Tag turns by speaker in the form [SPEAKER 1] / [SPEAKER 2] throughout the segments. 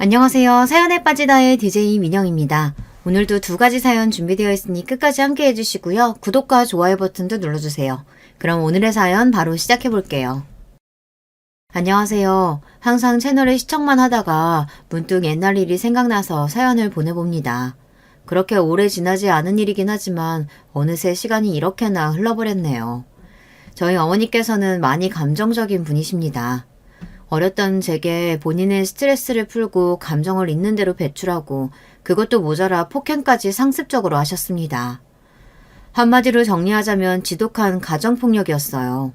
[SPEAKER 1] 안녕하세요. 사연에 빠지다의 DJ 민영입니다. 오늘도 두 가지 사연 준비되어 있으니 끝까지 함께 해주시고요. 구독과 좋아요 버튼도 눌러주세요. 그럼 오늘의 사연 바로 시작해 볼게요. 안녕하세요. 항상 채널을 시청만 하다가 문득 옛날 일이 생각나서 사연을 보내봅니다. 그렇게 오래 지나지 않은 일이긴 하지만 어느새 시간이 이렇게나 흘러버렸네요. 저희 어머니께서는 많이 감정적인 분이십니다. 어렸던 제게 본인의 스트레스를 풀고 감정을 있는 대로 배출하고 그것도 모자라 폭행까지 상습적으로 하셨습니다. 한마디로 정리하자면 지독한 가정폭력이었어요.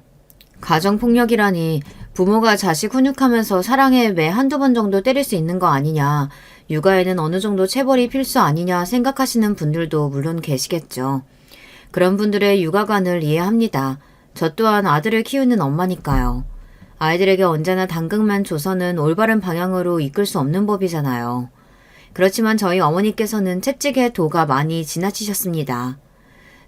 [SPEAKER 1] 가정폭력이라니 부모가 자식 훈육하면서 사랑에 매 한두 번 정도 때릴 수 있는 거 아니냐, 육아에는 어느 정도 체벌이 필수 아니냐 생각하시는 분들도 물론 계시겠죠. 그런 분들의 육아관을 이해합니다. 저 또한 아들을 키우는 엄마니까요. 아이들에게 언제나 당근만 줘서는 올바른 방향으로 이끌 수 없는 법이잖아요. 그렇지만 저희 어머니께서는 채찍의 도가 많이 지나치셨습니다.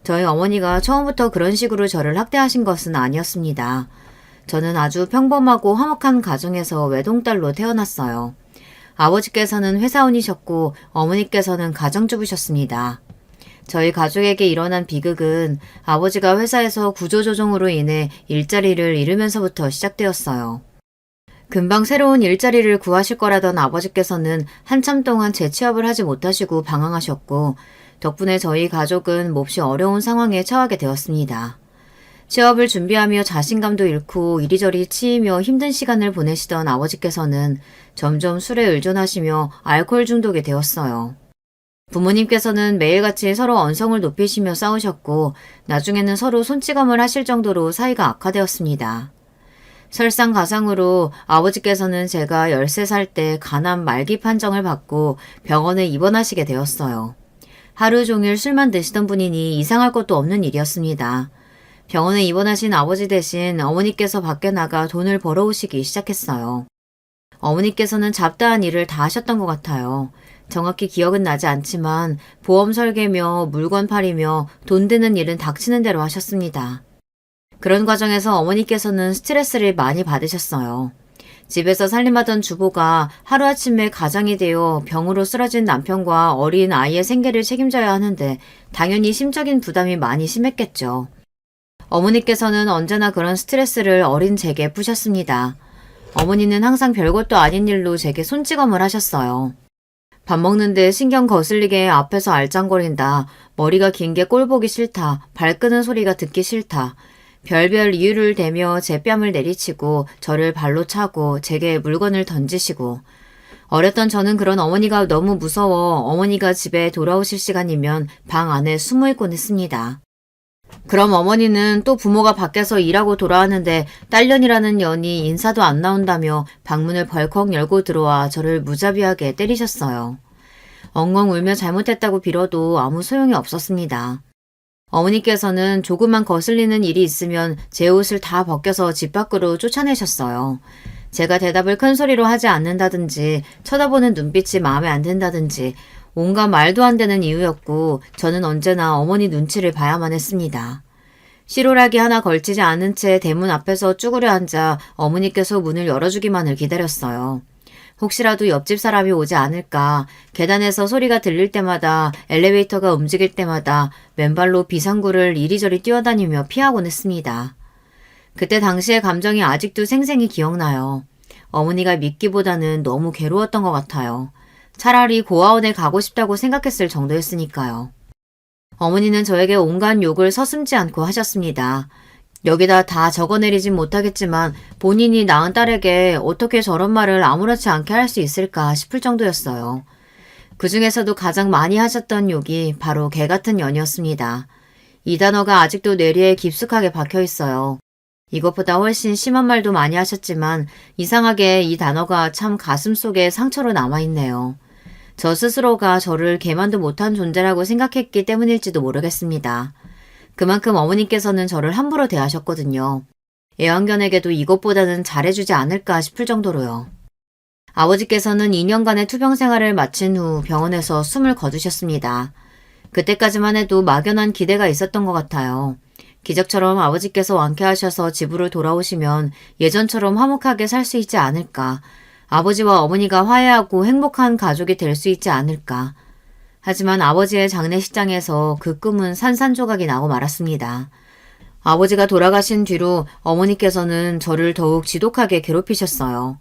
[SPEAKER 1] 저희 어머니가 처음부터 그런 식으로 저를 학대하신 것은 아니었습니다. 저는 아주 평범하고 화목한 가정에서 외동딸로 태어났어요. 아버지께서는 회사원이셨고 어머니께서는 가정주부셨습니다. 저희 가족에게 일어난 비극은 아버지가 회사에서 구조조정으로 인해 일자리를 잃으면서부터 시작되었어요. 금방 새로운 일자리를 구하실 거라던 아버지께서는 한참 동안 재취업을 하지 못하시고 방황하셨고 덕분에 저희 가족은 몹시 어려운 상황에 처하게 되었습니다. 취업을 준비하며 자신감도 잃고 이리저리 치이며 힘든 시간을 보내시던 아버지께서는 점점 술에 의존하시며 알코올 중독이 되었어요. 부모님께서는 매일같이 서로 언성을 높이시며 싸우셨고 나중에는 서로 손찌검을 하실 정도로 사이가 악화되었습니다. 설상가상으로 아버지께서는 제가 13살 때 간암 말기 판정을 받고 병원에 입원하시게 되었어요. 하루 종일 술만 드시던 분이니 이상할 것도 없는 일이었습니다. 병원에 입원하신 아버지 대신 어머니께서 밖에 나가 돈을 벌어오시기 시작했어요. 어머니께서는 잡다한 일을 다 하셨던 것 같아요. 정확히 기억은 나지 않지만 보험 설계며 물건 팔이며 돈 드는 일은 닥치는 대로 하셨습니다. 그런 과정에서 어머니께서는 스트레스를 많이 받으셨어요. 집에서 살림하던 주부가 하루아침에 가장이 되어 병으로 쓰러진 남편과 어린 아이의 생계를 책임져야 하는데 당연히 심적인 부담이 많이 심했겠죠. 어머니께서는 언제나 그런 스트레스를 어린 제게 푸셨습니다. 어머니는 항상 별것도 아닌 일로 제게 손찌검을 하셨어요. 밥 먹는데 신경 거슬리게 앞에서 알짱거린다. 머리가 긴 게 꼴 보기 싫다. 발 끄는 소리가 듣기 싫다. 별별 이유를 대며 제 뺨을 내리치고 저를 발로 차고 제게 물건을 던지시고 어렸던 저는 그런 어머니가 너무 무서워 어머니가 집에 돌아오실 시간이면 방 안에 숨어 있곤 했습니다. 그럼 어머니는 또 부모가 밖에서 일하고 돌아왔는데 딸년이라는 년이 인사도 안 나온다며 방문을 벌컥 열고 들어와 저를 무자비하게 때리셨어요. 엉엉 울며 잘못했다고 빌어도 아무 소용이 없었습니다. 어머니께서는 조금만 거슬리는 일이 있으면 제 옷을 다 벗겨서 집 밖으로 쫓아내셨어요. 제가 대답을 큰 소리로 하지 않는다든지 쳐다보는 눈빛이 마음에 안 든다든지 온갖 말도 안 되는 이유였고 저는 언제나 어머니 눈치를 봐야만 했습니다. 실오라기 하나 걸치지 않은 채 대문 앞에서 쭈그려 앉아 어머니께서 문을 열어주기만을 기다렸어요. 혹시라도 옆집 사람이 오지 않을까, 계단에서 소리가 들릴 때마다 엘리베이터가 움직일 때마다 맨발로 비상구를 이리저리 뛰어다니며 피하곤 했습니다. 그때 당시의 감정이 아직도 생생히 기억나요. 어머니가 믿기보다는 너무 괴로웠던 것 같아요. 차라리 고아원에 가고 싶다고 생각했을 정도였으니까요. 어머니는 저에게 온갖 욕을 서슴지 않고 하셨습니다. 여기다 다 적어내리진 못하겠지만 본인이 낳은 딸에게 어떻게 저런 말을 아무렇지 않게 할 수 있을까 싶을 정도였어요. 그 중에서도 가장 많이 하셨던 욕이 바로 개같은 년이었습니다. 이 단어가 아직도 뇌리에 깊숙하게 박혀 있어요. 이것보다 훨씬 심한 말도 많이 하셨지만 이상하게 이 단어가 참 가슴속에 상처로 남아있네요. 저 스스로가 저를 개만도 못한 존재라고 생각했기 때문일지도 모르겠습니다. 그만큼 어머니께서는 저를 함부로 대하셨거든요. 애완견에게도 이것보다는 잘해주지 않을까 싶을 정도로요. 아버지께서는 2년간의 투병 생활을 마친 후 병원에서 숨을 거두셨습니다. 그때까지만 해도 막연한 기대가 있었던 것 같아요. 기적처럼 아버지께서 완쾌하셔서 집으로 돌아오시면 예전처럼 화목하게 살 수 있지 않을까. 아버지와 어머니가 화해하고 행복한 가족이 될 수 있지 않을까. 하지만 아버지의 장례식장에서 그 꿈은 산산조각이 나고 말았습니다. 아버지가 돌아가신 뒤로 어머니께서는 저를 더욱 지독하게 괴롭히셨어요.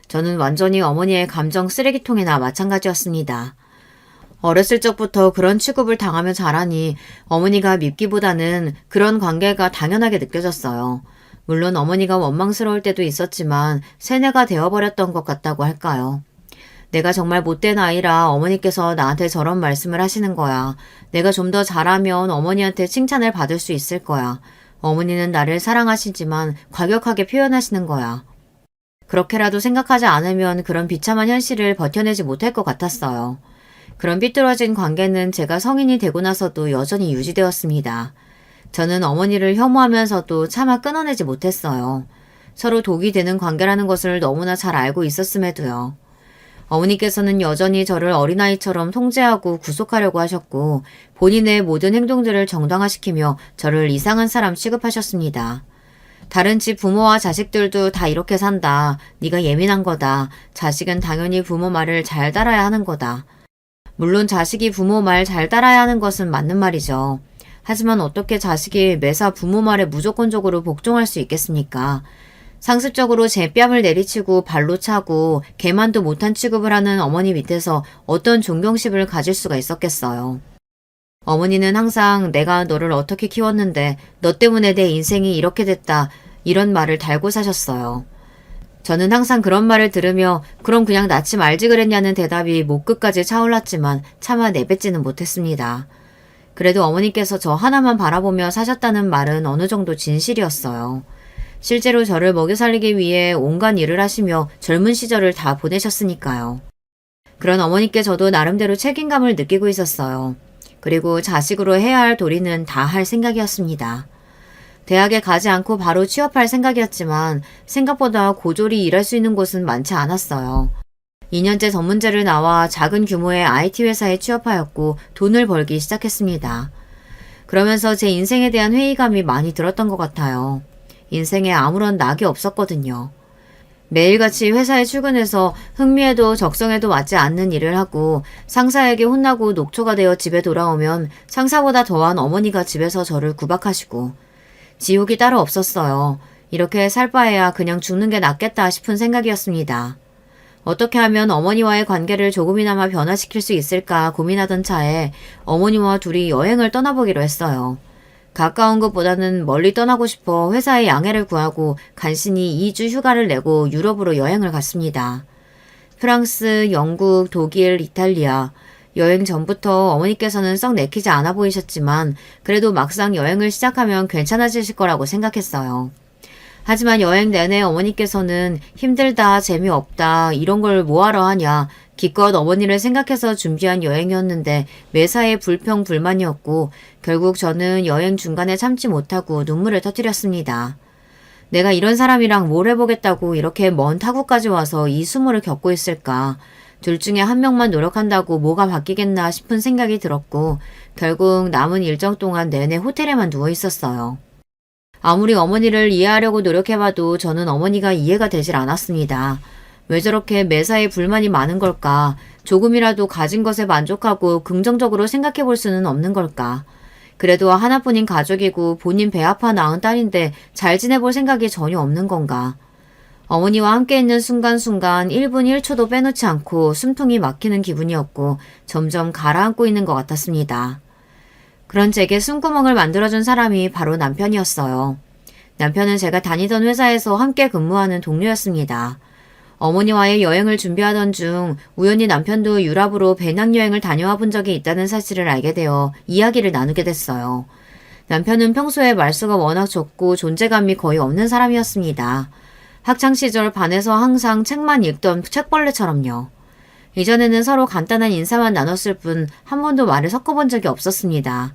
[SPEAKER 1] 저는 완전히 어머니의 감정 쓰레기통이나 마찬가지였습니다. 어렸을 적부터 그런 취급을 당하며 자라니 어머니가 밉기보다는 그런 관계가 당연하게 느껴졌어요. 물론 어머니가 원망스러울 때도 있었지만 세뇌가 되어버렸던 것 같다고 할까요? 내가 정말 못된 아이라 어머니께서 나한테 저런 말씀을 하시는 거야. 내가 좀 더 잘하면 어머니한테 칭찬을 받을 수 있을 거야. 어머니는 나를 사랑하시지만 과격하게 표현하시는 거야. 그렇게라도 생각하지 않으면 그런 비참한 현실을 버텨내지 못할 것 같았어요. 그런 삐뚤어진 관계는 제가 성인이 되고 나서도 여전히 유지되었습니다. 저는 어머니를 혐오하면서도 차마 끊어내지 못했어요. 서로 독이 되는 관계라는 것을 너무나 잘 알고 있었음에도요. 어머니께서는 여전히 저를 어린아이처럼 통제하고 구속하려고 하셨고 본인의 모든 행동들을 정당화시키며 저를 이상한 사람 취급하셨습니다. 다른 집 부모와 자식들도 다 이렇게 산다. 네가 예민한 거다. 자식은 당연히 부모 말을 잘 따라야 하는 거다. 물론 자식이 부모 말 잘 따라야 하는 것은 맞는 말이죠. 하지만 어떻게 자식이 매사 부모 말에 무조건적으로 복종할 수 있겠습니까? 상습적으로 제 뺨을 내리치고 발로 차고 개만도 못한 취급을 하는 어머니 밑에서 어떤 존경심을 가질 수가 있었겠어요. 어머니는 항상 내가 너를 어떻게 키웠는데 너 때문에 내 인생이 이렇게 됐다 이런 말을 달고 사셨어요. 저는 항상 그런 말을 들으며 그럼 그냥 낳지 말지 그랬냐는 대답이 목 끝까지 차올랐지만 차마 내뱉지는 못했습니다. 그래도 어머니께서 저 하나만 바라보며 사셨다는 말은 어느 정도 진실이었어요. 실제로 저를 먹여 살리기 위해 온갖 일을 하시며 젊은 시절을 다 보내셨으니까요. 그런 어머니께 저도 나름대로 책임감을 느끼고 있었어요. 그리고 자식으로 해야 할 도리는 다 할 생각이었습니다. 대학에 가지 않고 바로 취업할 생각이었지만 생각보다 고졸이 일할 수 있는 곳은 많지 않았어요. 2년제 전문제를 나와 작은 규모의 IT 회사에 취업하였고 돈을 벌기 시작했습니다. 그러면서 제 인생에 대한 회의감이 많이 들었던 것 같아요. 인생에 아무런 낙이 없었거든요. 매일같이 회사에 출근해서 흥미에도 적성에도 맞지 않는 일을 하고 상사에게 혼나고 녹초가 되어 집에 돌아오면 상사보다 더한 어머니가 집에서 저를 구박하시고 지옥이 따로 없었어요. 이렇게 살 바에야 그냥 죽는 게 낫겠다 싶은 생각이었습니다. 어떻게 하면 어머니와의 관계를 조금이나마 변화시킬 수 있을까 고민하던 차에 어머니와 둘이 여행을 떠나보기로 했어요. 가까운 것보다는 멀리 떠나고 싶어 회사에 양해를 구하고 간신히 2주 휴가를 내고 유럽으로 여행을 갔습니다. 프랑스, 영국, 독일, 이탈리아. 여행 전부터 어머니께서는 썩 내키지 않아 보이셨지만 그래도 막상 여행을 시작하면 괜찮아지실 거라고 생각했어요. 하지만 여행 내내 어머니께서는 힘들다, 재미없다, 이런 걸 뭐하러 하냐, 기껏 어머니를 생각해서 준비한 여행이었는데 매사에 불평, 불만이었고 결국 저는 여행 중간에 참지 못하고 눈물을 터뜨렸습니다. 내가 이런 사람이랑 뭘 해보겠다고 이렇게 먼 타국까지 와서 이 수모를 겪고 있을까. 둘 중에 한 명만 노력한다고 뭐가 바뀌겠나 싶은 생각이 들었고 결국 남은 일정 동안 내내 호텔에만 누워 있었어요. 아무리 어머니를 이해하려고 노력해봐도 저는 어머니가 이해가 되질 않았습니다. 왜 저렇게 매사에 불만이 많은 걸까? 조금이라도 가진 것에 만족하고 긍정적으로 생각해 볼 수는 없는 걸까? 그래도 하나뿐인 가족이고 본인 배 아파 낳은 딸인데 잘 지내볼 생각이 전혀 없는 건가? 어머니와 함께 있는 순간순간 1분 1초도 빼놓지 않고 숨통이 막히는 기분이었고 점점 가라앉고 있는 것 같았습니다. 그런 제게 숨구멍을 만들어준 사람이 바로 남편이었어요. 남편은 제가 다니던 회사에서 함께 근무하는 동료였습니다. 어머니와의 여행을 준비하던 중 우연히 남편도 유럽으로 배낭여행을 다녀와 본 적이 있다는 사실을 알게 되어 이야기를 나누게 됐어요. 남편은 평소에 말수가 워낙 적고 존재감이 거의 없는 사람이었습니다. 학창시절 반에서 항상 책만 읽던 책벌레처럼요. 이전에는 서로 간단한 인사만 나눴을 뿐 한 번도 말을 섞어본 적이 없었습니다.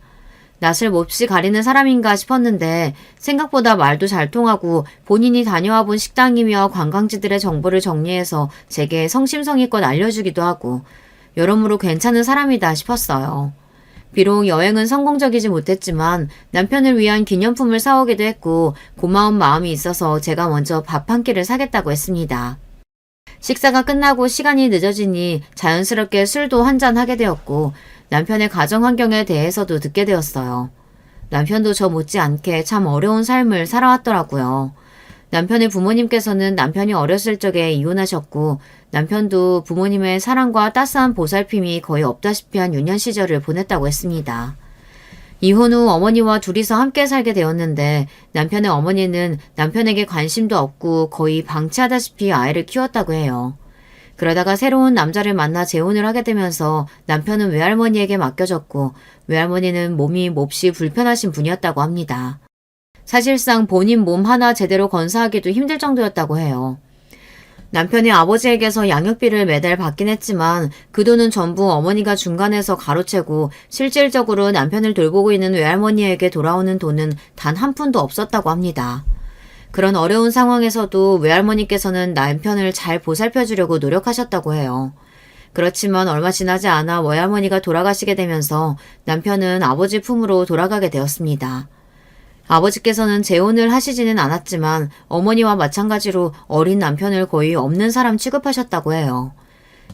[SPEAKER 1] 낯을 몹시 가리는 사람인가 싶었는데 생각보다 말도 잘 통하고 본인이 다녀와 본 식당이며 관광지들의 정보를 정리해서 제게 성심성의껏 알려주기도 하고 여러모로 괜찮은 사람이다 싶었어요. 비록 여행은 성공적이지 못했지만 남편을 위한 기념품을 사오기도 했고 고마운 마음이 있어서 제가 먼저 밥 한 끼를 사겠다고 했습니다. 식사가 끝나고 시간이 늦어지니 자연스럽게 술도 한잔 하게 되었고 남편의 가정 환경에 대해서도 듣게 되었어요. 남편도 저 못지않게 참 어려운 삶을 살아왔더라고요. 남편의 부모님께서는 남편이 어렸을 적에 이혼하셨고 남편도 부모님의 사랑과 따스한 보살핌이 거의 없다시피 한 유년 시절을 보냈다고 했습니다. 이혼 후 어머니와 둘이서 함께 살게 되었는데 남편의 어머니는 남편에게 관심도 없고 거의 방치하다시피 아이를 키웠다고 해요. 그러다가 새로운 남자를 만나 재혼을 하게 되면서 남편은 외할머니에게 맡겨졌고 외할머니는 몸이 몹시 불편하신 분이었다고 합니다. 사실상 본인 몸 하나 제대로 건사하기도 힘들 정도였다고 해요. 남편이 아버지에게서 양육비를 매달 받긴 했지만 그 돈은 전부 어머니가 중간에서 가로채고 실질적으로 남편을 돌보고 있는 외할머니에게 돌아오는 돈은 단 한 푼도 없었다고 합니다. 그런 어려운 상황에서도 외할머니께서는 남편을 잘 보살펴주려고 노력하셨다고 해요. 그렇지만 얼마 지나지 않아 외할머니가 돌아가시게 되면서 남편은 아버지 품으로 돌아가게 되었습니다. 아버지께서는 재혼을 하시지는 않았지만 어머니와 마찬가지로 어린 남편을 거의 없는 사람 취급하셨다고 해요.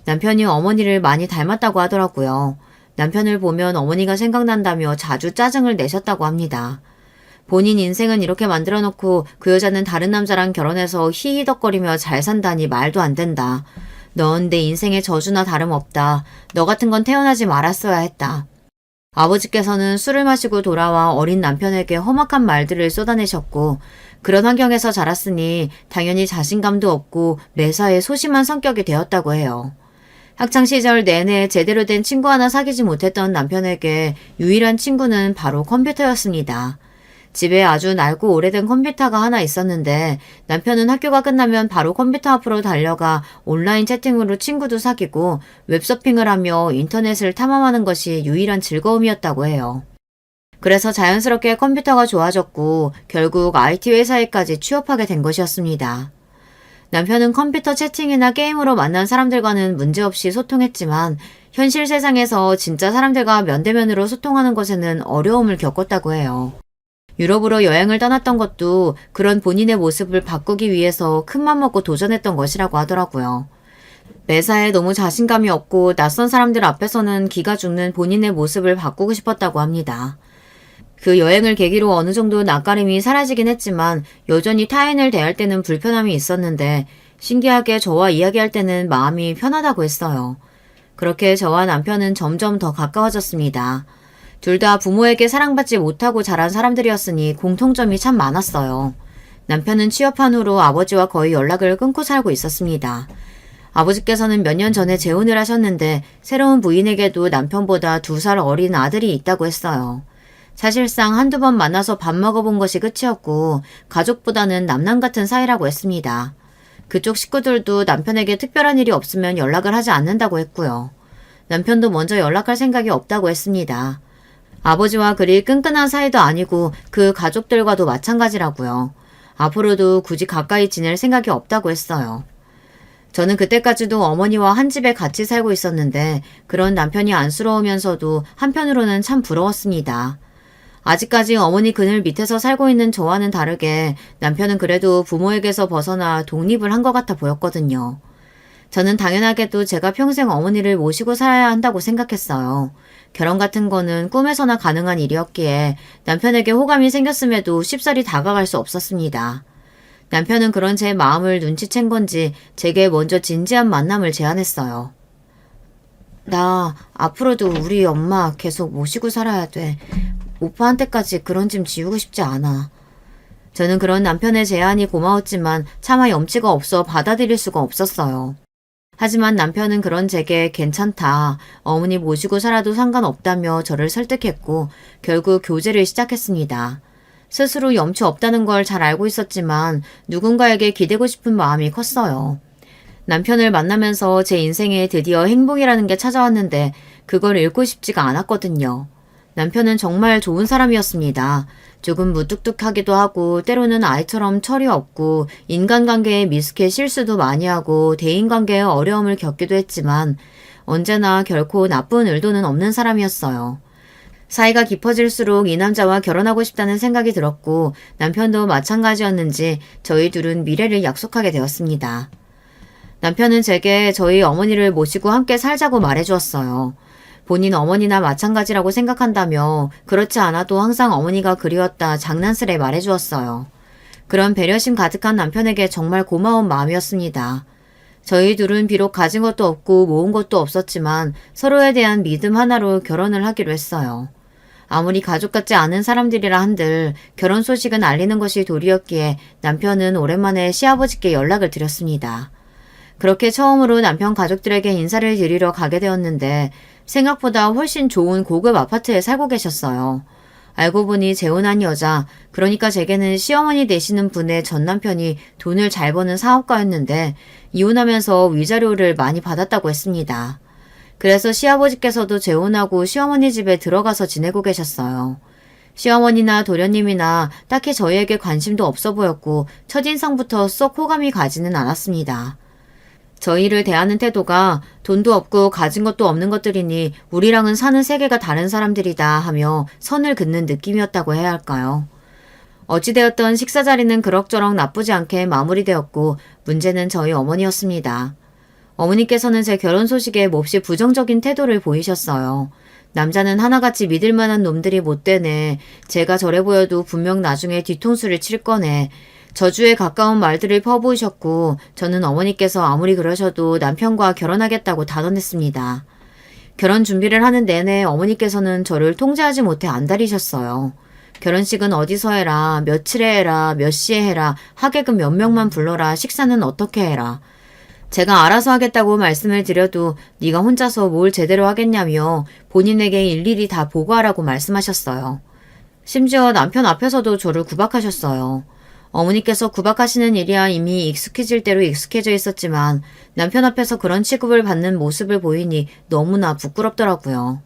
[SPEAKER 1] 남편이 어머니를 많이 닮았다고 하더라고요. 남편을 보면 어머니가 생각난다며 자주 짜증을 내셨다고 합니다. 본인 인생은 이렇게 만들어 놓고 그 여자는 다른 남자랑 결혼해서 히히덕거리며 잘 산다니 말도 안 된다. 넌 내 인생의 저주나 다름없다. 너 같은 건 태어나지 말았어야 했다. 아버지께서는 술을 마시고 돌아와 어린 남편에게 험악한 말들을 쏟아내셨고 그런 환경에서 자랐으니 당연히 자신감도 없고 매사에 소심한 성격이 되었다고 해요. 학창시절 내내 제대로 된 친구 하나 사귀지 못했던 남편에게 유일한 친구는 바로 컴퓨터였습니다. 집에 아주 낡고 오래된 컴퓨터가 하나 있었는데 남편은 학교가 끝나면 바로 컴퓨터 앞으로 달려가 온라인 채팅으로 친구도 사귀고 웹서핑을 하며 인터넷을 탐험하는 것이 유일한 즐거움이었다고 해요. 그래서 자연스럽게 컴퓨터가 좋아졌고 결국 IT 회사에까지 취업하게 된 것이었습니다. 남편은 컴퓨터 채팅이나 게임으로 만난 사람들과는 문제없이 소통했지만 현실 세상에서 진짜 사람들과 면대면으로 소통하는 것에는 어려움을 겪었다고 해요. 유럽으로 여행을 떠났던 것도 그런 본인의 모습을 바꾸기 위해서 큰맘 먹고 도전했던 것이라고 하더라고요. 매사에 너무 자신감이 없고 낯선 사람들 앞에서는 기가 죽는 본인의 모습을 바꾸고 싶었다고 합니다. 그 여행을 계기로 어느 정도 낯가림이 사라지긴 했지만 여전히 타인을 대할 때는 불편함이 있었는데 신기하게 저와 이야기할 때는 마음이 편하다고 했어요. 그렇게 저와 남편은 점점 더 가까워졌습니다. 둘 다 부모에게 사랑받지 못하고 자란 사람들이었으니 공통점이 참 많았어요. 남편은 취업한 후로 아버지와 거의 연락을 끊고 살고 있었습니다. 아버지께서는 몇 년 전에 재혼을 하셨는데 새로운 부인에게도 남편보다 2살 어린 아들이 있다고 했어요. 사실상 한두 번 만나서 밥 먹어본 것이 끝이었고 가족보다는 남남 같은 사이라고 했습니다. 그쪽 식구들도 남편에게 특별한 일이 없으면 연락을 하지 않는다고 했고요. 남편도 먼저 연락할 생각이 없다고 했습니다. 아버지와 그리 끈끈한 사이도 아니고 그 가족들과도 마찬가지라고요. 앞으로도 굳이 가까이 지낼 생각이 없다고 했어요. 저는 그때까지도 어머니와 한 집에 같이 살고 있었는데 그런 남편이 안쓰러우면서도 한편으로는 참 부러웠습니다. 아직까지 어머니 그늘 밑에서 살고 있는 저와는 다르게 남편은 그래도 부모에게서 벗어나 독립을 한 것 같아 보였거든요. 저는 당연하게도 제가 평생 어머니를 모시고 살아야 한다고 생각했어요. 결혼 같은 거는 꿈에서나 가능한 일이었기에 남편에게 호감이 생겼음에도 쉽사리 다가갈 수 없었습니다. 남편은 그런 제 마음을 눈치챈 건지 제게 먼저 진지한 만남을 제안했어요. 나 앞으로도 우리 엄마 계속 모시고 살아야 돼. 오빠한테까지 그런 짐 지우고 싶지 않아. 저는 그런 남편의 제안이 고마웠지만 차마 염치가 없어 받아들일 수가 없었어요. 하지만 남편은 그런 제게 괜찮다, 어머니 모시고 살아도 상관없다며 저를 설득했고 결국 교제를 시작했습니다. 스스로 염치 없다는 걸 잘 알고 있었지만 누군가에게 기대고 싶은 마음이 컸어요. 남편을 만나면서 제 인생에 드디어 행복이라는 게 찾아왔는데 그걸 잃고 싶지가 않았거든요. 남편은 정말 좋은 사람이었습니다. 조금 무뚝뚝하기도 하고 때로는 아이처럼 철이 없고 인간관계에 미숙해 실수도 많이 하고 대인관계에 어려움을 겪기도 했지만 언제나 결코 나쁜 의도는 없는 사람이었어요. 사이가 깊어질수록 이 남자와 결혼하고 싶다는 생각이 들었고 남편도 마찬가지였는지 저희 둘은 미래를 약속하게 되었습니다. 남편은 제게 저희 어머니를 모시고 함께 살자고 말해주었어요. 본인 어머니나 마찬가지라고 생각한다며 그렇지 않아도 항상 어머니가 그리웠다 장난스레 말해주었어요. 그런 배려심 가득한 남편에게 정말 고마운 마음이었습니다. 저희 둘은 비록 가진 것도 없고 모은 것도 없었지만 서로에 대한 믿음 하나로 결혼을 하기로 했어요. 아무리 가족 같지 않은 사람들이라 한들 결혼 소식은 알리는 것이 도리였기에 남편은 오랜만에 시아버지께 연락을 드렸습니다. 그렇게 처음으로 남편 가족들에게 인사를 드리러 가게 되었는데 생각보다 훨씬 좋은 고급 아파트에 살고 계셨어요. 알고 보니 재혼한 여자, 그러니까 제게는 시어머니 되시는 분의 전 남편이 돈을 잘 버는 사업가였는데 이혼하면서 위자료를 많이 받았다고 했습니다. 그래서 시아버지께서도 재혼하고 시어머니 집에 들어가서 지내고 계셨어요. 시어머니나 도련님이나 딱히 저희에게 관심도 없어 보였고 첫인상부터 썩 호감이 가지는 않았습니다. 저희를 대하는 태도가 돈도 없고 가진 것도 없는 것들이니 우리랑은 사는 세계가 다른 사람들이다 하며 선을 긋는 느낌이었다고 해야 할까요? 어찌되었던 식사 자리는 그럭저럭 나쁘지 않게 마무리되었고 문제는 저희 어머니였습니다. 어머니께서는 제 결혼 소식에 몹시 부정적인 태도를 보이셨어요. 남자는 하나같이 믿을 만한 놈들이 못 되네. 제가 저래 보여도 분명 나중에 뒤통수를 칠 거네. 저주에 가까운 말들을 퍼부으셨고 저는 어머니께서 아무리 그러셔도 남편과 결혼하겠다고 단언했습니다. 결혼 준비를 하는 내내 어머니께서는 저를 통제하지 못해 안달이셨어요. 결혼식은 어디서 해라, 며칠에 해라, 몇 시에 해라, 하객은 몇 명만 불러라, 식사는 어떻게 해라. 제가 알아서 하겠다고 말씀을 드려도 네가 혼자서 뭘 제대로 하겠냐며 본인에게 일일이 다 보고하라고 말씀하셨어요. 심지어 남편 앞에서도 저를 구박하셨어요. 어머니께서 구박하시는 일이야 이미 익숙해질 대로 익숙해져 있었지만 남편 앞에서 그런 취급을 받는 모습을 보이니 너무나 부끄럽더라고요.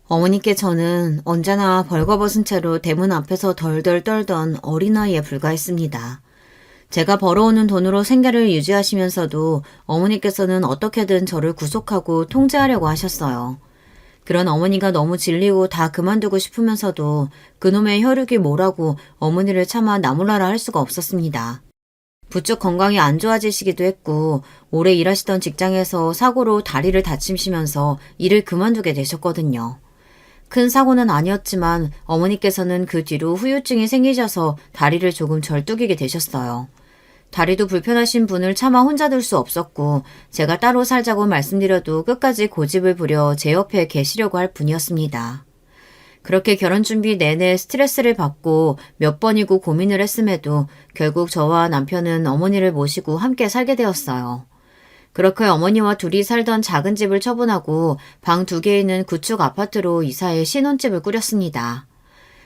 [SPEAKER 1] 어머니께 저는 언제나 벌거벗은 채로 대문 앞에서 덜덜 떨던 어린아이에 불과했습니다. 제가 벌어오는 돈으로 생계를 유지하시면서도 어머니께서는 어떻게든 저를 구속하고 통제하려고 하셨어요. 그런 어머니가 너무 질리고 다 그만두고 싶으면서도 그놈의 혈육이 뭐라고 어머니를 차마 나무라라 할 수가 없었습니다. 부쩍 건강이 안 좋아지시기도 했고 오래 일하시던 직장에서 사고로 다리를 다치시면서 일을 그만두게 되셨거든요. 큰 사고는 아니었지만 어머니께서는 그 뒤로 후유증이 생기셔서 다리를 조금 절뚝이게 되셨어요. 다리도 불편하신 분을 차마 혼자 둘 수 없었고 제가 따로 살자고 말씀드려도 끝까지 고집을 부려 제 옆에 계시려고 할 분이었습니다. 그렇게 결혼 준비 내내 스트레스를 받고 몇 번이고 고민을 했음에도 결국 저와 남편은 어머니를 모시고 함께 살게 되었어요. 그렇게 어머니와 둘이 살던 작은 집을 처분하고 방 2개 있는 구축 아파트로 이사해 신혼집을 꾸렸습니다.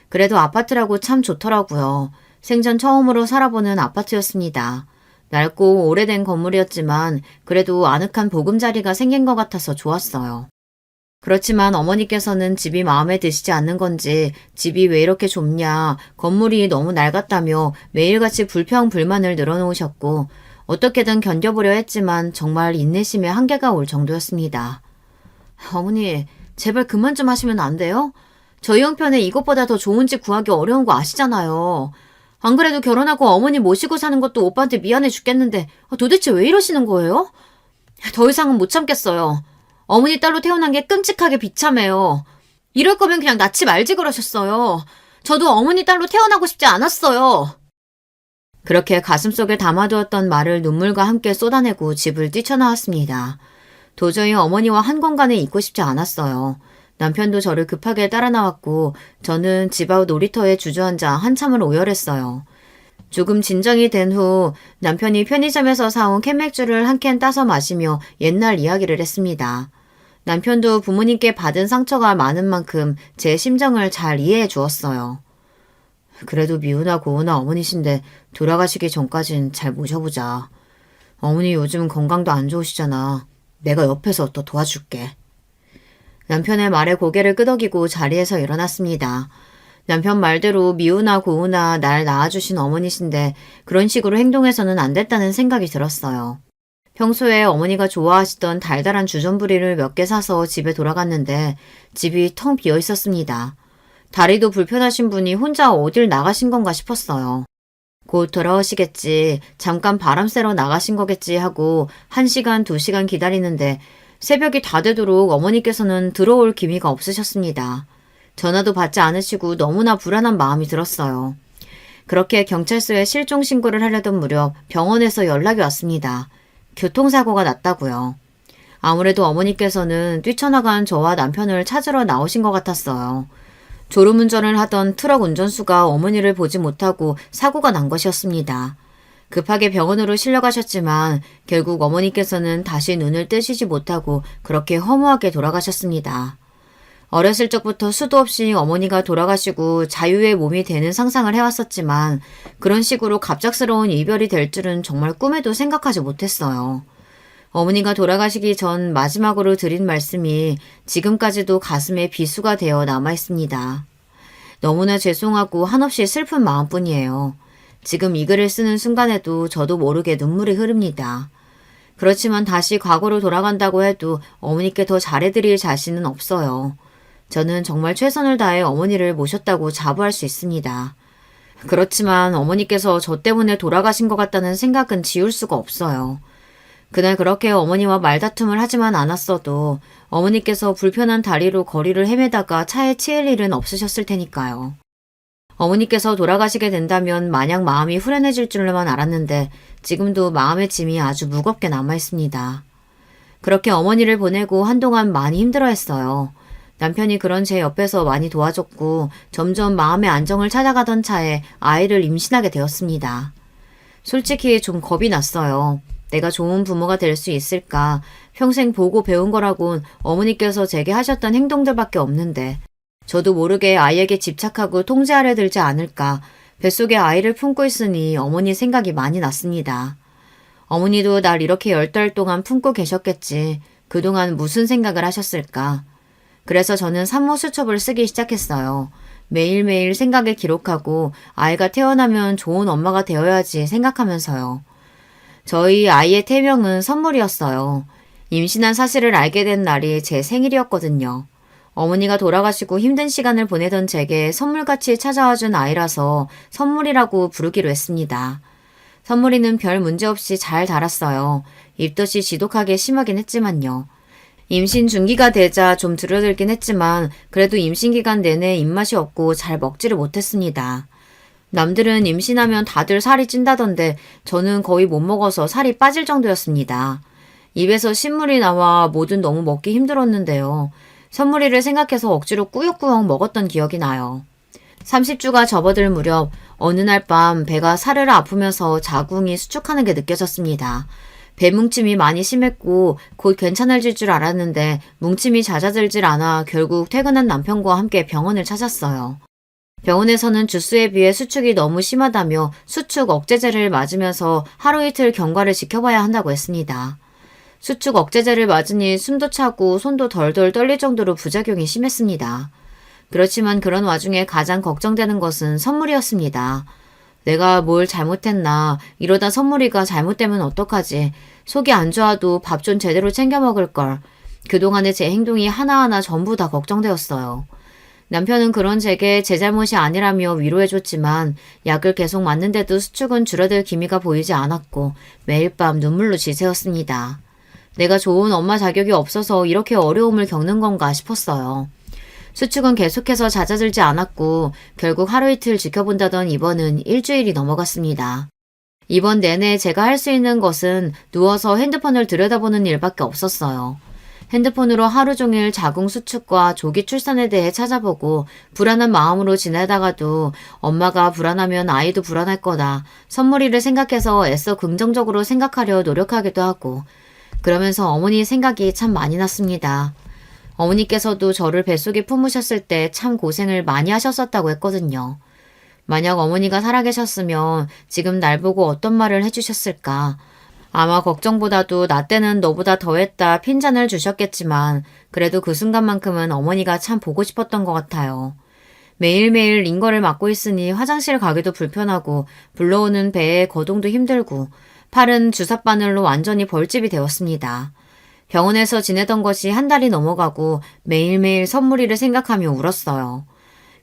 [SPEAKER 1] 그래도 아파트라고 참 좋더라고요. 생전 처음으로 살아보는 아파트였습니다. 낡고 오래된 건물이었지만 그래도 아늑한 보금자리가 생긴 것 같아서 좋았어요. 그렇지만 어머니께서는 집이 마음에 드시지 않는 건지 집이 왜 이렇게 좁냐, 건물이 너무 낡았다며 매일같이 불평불만을 늘어놓으셨고 어떻게든 견뎌보려 했지만 정말 인내심에 한계가 올 정도였습니다. 어머니, 제발 그만 좀 하시면 안 돼요? 저희 형편에 이것보다 더 좋은 집 구하기 어려운 거 아시잖아요. 안 그래도 결혼하고 어머니 모시고 사는 것도 오빠한테 미안해 죽겠는데 도대체 왜 이러시는 거예요? 더 이상은 못 참겠어요. 어머니 딸로 태어난 게 끔찍하게 비참해요. 이럴 거면 그냥 낳지 말지 그러셨어요. 저도 어머니 딸로 태어나고 싶지 않았어요. 그렇게 가슴속에 담아두었던 말을 눈물과 함께 쏟아내고 집을 뛰쳐나왔습니다. 도저히 어머니와 한 공간에 있고 싶지 않았어요. 남편도 저를 급하게 따라 나왔고 저는 집 앞 놀이터에 주저앉아 한참을 오열했어요. 조금 진정이 된 후 남편이 편의점에서 사온 캔맥주를 한 캔 따서 마시며 옛날 이야기를 했습니다. 남편도 부모님께 받은 상처가 많은 만큼 제 심정을 잘 이해해 주었어요. 그래도 미우나 고우나 어머니신데 돌아가시기 전까진 잘 모셔보자. 어머니 요즘 건강도 안 좋으시잖아. 내가 옆에서 또 도와줄게. 남편의 말에 고개를 끄덕이고 자리에서 일어났습니다. 남편 말대로 미우나 고우나 날 낳아주신 어머니신데 그런 식으로 행동해서는 안 됐다는 생각이 들었어요. 평소에 어머니가 좋아하시던 달달한 주전부리를 몇 개 사서 집에 돌아갔는데 집이 텅 비어 있었습니다. 다리도 불편하신 분이 혼자 어딜 나가신 건가 싶었어요. 곧 돌아오시겠지. 잠깐 바람 쐬러 나가신 거겠지 하고 1시간, 2시간 기다리는데 새벽이 다 되도록 어머니께서는 들어올 기미가 없으셨습니다. 전화도 받지 않으시고 너무나 불안한 마음이 들었어요. 그렇게 경찰서에 실종 신고를 하려던 무렵 병원에서 연락이 왔습니다. 교통사고가 났다고요. 아무래도 어머니께서는 뛰쳐나간 저와 남편을 찾으러 나오신 것 같았어요. 졸음운전을 하던 트럭 운전수가 어머니를 보지 못하고 사고가 난 것이었습니다. 급하게 병원으로 실려가셨지만 결국 어머니께서는 다시 눈을 뜨시지 못하고 그렇게 허무하게 돌아가셨습니다. 어렸을 적부터 수도 없이 어머니가 돌아가시고 자유의 몸이 되는 상상을 해왔었지만 그런 식으로 갑작스러운 이별이 될 줄은 정말 꿈에도 생각하지 못했어요. 어머니가 돌아가시기 전 마지막으로 드린 말씀이 지금까지도 가슴에 비수가 되어 남아있습니다. 너무나 죄송하고 한없이 슬픈 마음뿐이에요. 지금 이 글을 쓰는 순간에도 저도 모르게 눈물이 흐릅니다. 그렇지만 다시 과거로 돌아간다고 해도 어머니께 더 잘해드릴 자신은 없어요. 저는 정말 최선을 다해 어머니를 모셨다고 자부할 수 있습니다. 그렇지만 어머니께서 저 때문에 돌아가신 것 같다는 생각은 지울 수가 없어요. 그날 그렇게 어머니와 말다툼을 하지만 않았어도 어머니께서 불편한 다리로 거리를 헤매다가 차에 치일 일은 없으셨을 테니까요. 어머니께서 돌아가시게 된다면 마냥 마음이 후련해질 줄로만 알았는데 지금도 마음의 짐이 아주 무겁게 남아있습니다. 그렇게 어머니를 보내고 한동안 많이 힘들어했어요. 남편이 그런 제 옆에서 많이 도와줬고 점점 마음의 안정을 찾아가던 차에 아이를 임신하게 되었습니다. 솔직히 좀 겁이 났어요. 내가 좋은 부모가 될 수 있을까? 평생 보고 배운 거라곤 어머니께서 제게 하셨던 행동들밖에 없는데 저도 모르게 아이에게 집착하고 통제하려 들지 않을까? 뱃속에 아이를 품고 있으니 어머니 생각이 많이 났습니다. 어머니도 날 이렇게 10달 동안 품고 계셨겠지. 그동안 무슨 생각을 하셨을까? 그래서 저는 산모 수첩을 쓰기 시작했어요. 매일매일 생각을 기록하고 아이가 태어나면 좋은 엄마가 되어야지 생각하면서요. 저희 아이의 태명은 선물이었어요. 임신한 사실을 알게 된 날이 제 생일이었거든요. 어머니가 돌아가시고 힘든 시간을 보내던 제게 선물같이 찾아와준 아이라서 선물이라고 부르기로 했습니다. 선물이는 별 문제 없이 잘 자랐어요. 입덧이 지독하게 심하긴 했지만요. 임신 중기가 되자 좀 줄어들긴 했지만 그래도 임신 기간 내내 입맛이 없고 잘 먹지를 못했습니다. 남들은 임신하면 다들 살이 찐다던데 저는 거의 못 먹어서 살이 빠질 정도였습니다. 입에서 신물이 나와 뭐든 너무 먹기 힘들었는데요. 선물이를 생각해서 억지로 꾸역꾸역 먹었던 기억이 나요. 30주가 접어들 무렵 어느 날 밤 배가 사르르 아프면서 자궁이 수축하는 게 느껴졌습니다. 배 뭉침이 많이 심했고 곧 괜찮아질 줄 알았는데 뭉침이 잦아들질 않아 결국 퇴근한 남편과 함께 병원을 찾았어요. 병원에서는 주수에 비해 수축이 너무 심하다며 수축 억제제를 맞으면서 하루 이틀 경과를 지켜봐야 한다고 했습니다. 수축 억제제를 맞으니 숨도 차고 손도 덜덜 떨릴 정도로 부작용이 심했습니다. 그렇지만 그런 와중에 가장 걱정되는 것은 선물이었습니다. 내가 뭘 잘못했나, 이러다 선물이가 잘못되면 어떡하지, 속이 안 좋아도 밥 좀 제대로 챙겨 먹을걸. 그동안의 제 행동이 하나하나 전부 다 걱정되었어요. 남편은 그런 제게 제 잘못이 아니라며 위로해줬지만 약을 계속 맞는데도 수축은 줄어들 기미가 보이지 않았고 매일 밤 눈물로 지새웠습니다. 내가 좋은 엄마 자격이 없어서 이렇게 어려움을 겪는 건가 싶었어요. 수축은 계속해서 잦아들지 않았고 결국 하루 이틀 지켜본다던 입원은 일주일이 넘어갔습니다. 입원 내내 제가 할 수 있는 것은 누워서 핸드폰을 들여다보는 일밖에 없었어요. 핸드폰으로 하루 종일 자궁 수축과 조기 출산에 대해 찾아보고 불안한 마음으로 지내다가도 엄마가 불안하면 아이도 불안할 거다. 선물이를 생각해서 애써 긍정적으로 생각하려 노력하기도 하고 그러면서 어머니 생각이 참 많이 났습니다. 어머니께서도 저를 뱃속에 품으셨을 때 참 고생을 많이 하셨었다고 했거든요. 만약 어머니가 살아계셨으면 지금 날 보고 어떤 말을 해주셨을까? 아마 걱정보다도 나 때는 너보다 더했다 핀잔을 주셨겠지만 그래도 그 순간만큼은 어머니가 참 보고 싶었던 것 같아요. 매일매일 링거를 맞고 있으니 화장실 가기도 불편하고 불러오는 배에 거동도 힘들고 팔은 주사바늘로 완전히 벌집이 되었습니다. 병원에서 지내던 것이 한 달이 넘어가고 매일매일 선물이를 생각하며 울었어요.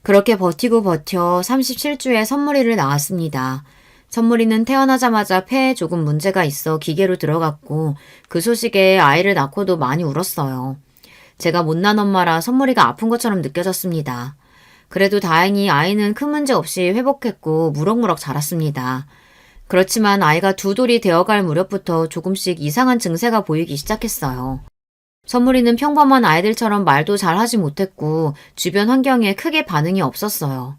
[SPEAKER 1] 그렇게 버티고 버텨 37주에 선물이를 낳았습니다. 선물이는 태어나자마자 폐에 조금 문제가 있어 기계로 들어갔고 그 소식에 아이를 낳고도 많이 울었어요. 제가 못난 엄마라 선물이가 아픈 것처럼 느껴졌습니다. 그래도 다행히 아이는 큰 문제 없이 회복했고 무럭무럭 자랐습니다. 그렇지만 아이가 두 돌이 되어갈 무렵부터 조금씩 이상한 증세가 보이기 시작했어요. 선물이는 평범한 아이들처럼 말도 잘 하지 못했고 주변 환경에 크게 반응이 없었어요.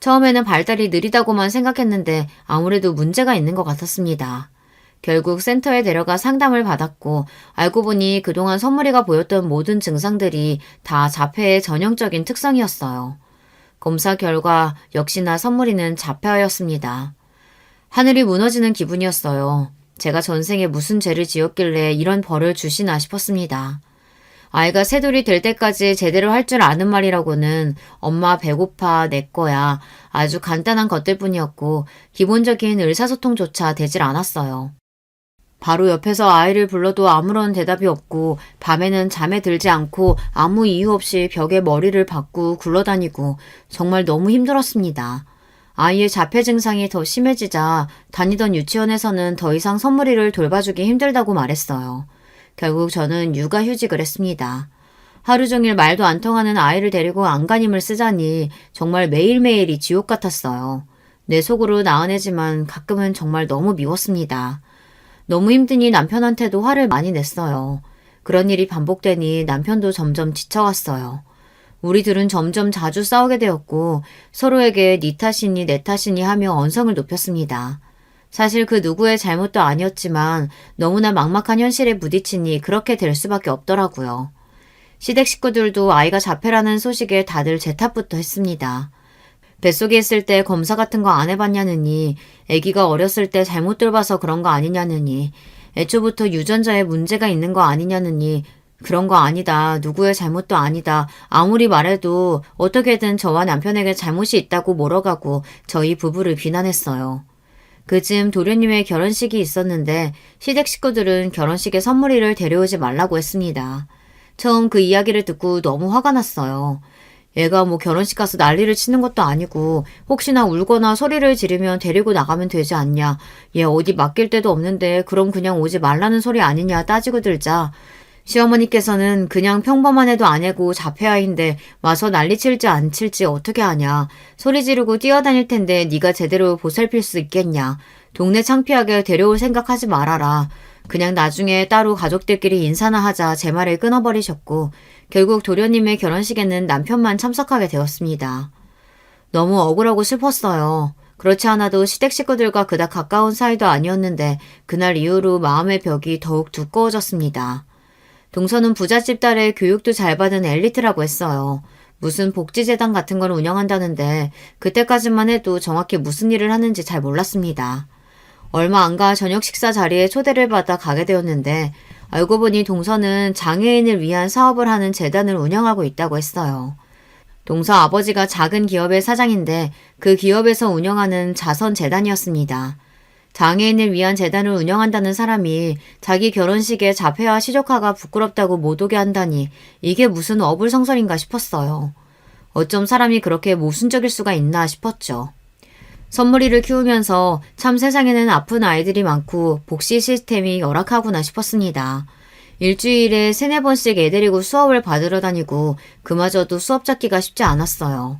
[SPEAKER 1] 처음에는 발달이 느리다고만 생각했는데 아무래도 문제가 있는 것 같았습니다. 결국 센터에 데려가 상담을 받았고 알고 보니 그동안 선물이가 보였던 모든 증상들이 다 자폐의 전형적인 특성이었어요. 검사 결과 역시나 선물이는 자폐아였습니다. 하늘이 무너지는 기분이었어요. 제가 전생에 무슨 죄를 지었길래 이런 벌을 주시나 싶었습니다. 아이가 세 돌이 될 때까지 제대로 할 줄 아는 말이라고는 엄마 배고파 내 거야 아주 간단한 것들 뿐이었고 기본적인 의사소통조차 되질 않았어요. 바로 옆에서 아이를 불러도 아무런 대답이 없고 밤에는 잠에 들지 않고 아무 이유 없이 벽에 머리를 박고 굴러다니고 정말 너무 힘들었습니다. 아이의 자폐 증상이 더 심해지자 다니던 유치원에서는 더 이상 선물이를 돌봐주기 힘들다고 말했어요. 결국 저는 육아휴직을 했습니다. 하루 종일 말도 안 통하는 아이를 데리고 안간힘을 쓰자니 정말 매일매일이 지옥 같았어요. 내 속으로 나은애지만 가끔은 정말 너무 미웠습니다. 너무 힘드니 남편한테도 화를 많이 냈어요. 그런 일이 반복되니 남편도 점점 지쳐갔어요. 우리 둘은 점점 자주 싸우게 되었고 서로에게 네 탓이니 내 탓이니 하며 언성을 높였습니다. 사실 그 누구의 잘못도 아니었지만 너무나 막막한 현실에 부딪히니 그렇게 될 수밖에 없더라고요. 시댁 식구들도 아이가 자폐라는 소식에 다들 제 탓부터 했습니다. 뱃속에 있을 때 검사 같은 거 안 해봤냐느니, 아기가 어렸을 때 잘못 돌봐서 그런 거 아니냐느니, 애초부터 유전자에 문제가 있는 거 아니냐느니, 그런 거 아니다. 누구의 잘못도 아니다. 아무리 말해도 어떻게든 저와 남편에게 잘못이 있다고 몰아가고 저희 부부를 비난했어요. 그쯤 도련님의 결혼식이 있었는데 시댁 식구들은 결혼식에 선물이를 데려오지 말라고 했습니다. 처음 그 이야기를 듣고 너무 화가 났어요. 얘가 뭐 결혼식 가서 난리를 치는 것도 아니고 혹시나 울거나 소리를 지르면 데리고 나가면 되지 않냐. 얘 어디 맡길 데도 없는데 그럼 그냥 오지 말라는 소리 아니냐 따지고 들자. 시어머니께서는 그냥 평범한 애도 아니고 자폐아인데 와서 난리 칠지 안 칠지 어떻게 아냐. 소리 지르고 뛰어다닐 텐데 네가 제대로 보살필 수 있겠냐. 동네 창피하게 데려올 생각하지 말아라. 그냥 나중에 따로 가족들끼리 인사나 하자 제 말을 끊어버리셨고 결국 도련님의 결혼식에는 남편만 참석하게 되었습니다. 너무 억울하고 슬펐어요. 그렇지 않아도 시댁 식구들과 그닥 가까운 사이도 아니었는데 그날 이후로 마음의 벽이 더욱 두꺼워졌습니다. 동서는 부잣집 딸의 교육도 잘 받은 엘리트라고 했어요. 무슨 복지재단 같은 걸 운영한다는데 그때까지만 해도 정확히 무슨 일을 하는지 잘 몰랐습니다. 얼마 안 가 저녁 식사 자리에 초대를 받아 가게 되었는데 알고 보니 동서는 장애인을 위한 사업을 하는 재단을 운영하고 있다고 했어요. 동서 아버지가 작은 기업의 사장인데 그 기업에서 운영하는 자선재단이었습니다. 장애인을 위한 재단을 운영한다는 사람이 자기 결혼식에 자폐와 시조카가 부끄럽다고 못 오게 한다니 이게 무슨 어불성설인가 싶었어요. 어쩜 사람이 그렇게 모순적일 수가 있나 싶었죠. 선물이를 키우면서 참 세상에는 아픈 아이들이 많고 복지 시스템이 열악하구나 싶었습니다. 일주일에 3-4번씩 애 데리고 수업을 받으러 다니고 그마저도 수업 찾기가 쉽지 않았어요.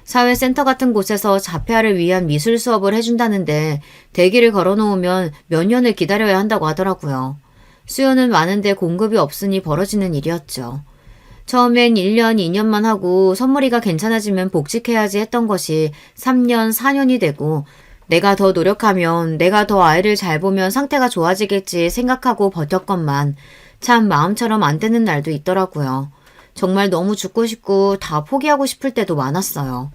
[SPEAKER 1] 사회센터 같은 곳에서 자폐아를 위한 미술 수업을 해준다는데 대기를 걸어놓으면 몇 년을 기다려야 한다고 하더라고요. 수요는 많은데 공급이 없으니 벌어지는 일이었죠. 처음엔 1년, 2년만 하고 선물이가 괜찮아지면 복직해야지 했던 것이 3년, 4년이 되고 내가 더 노력하면 내가 더 아이를 잘 보면 상태가 좋아지겠지 생각하고 버텼건만 참 마음처럼 안 되는 날도 있더라고요. 정말 너무 죽고 싶고 다 포기하고 싶을 때도 많았어요.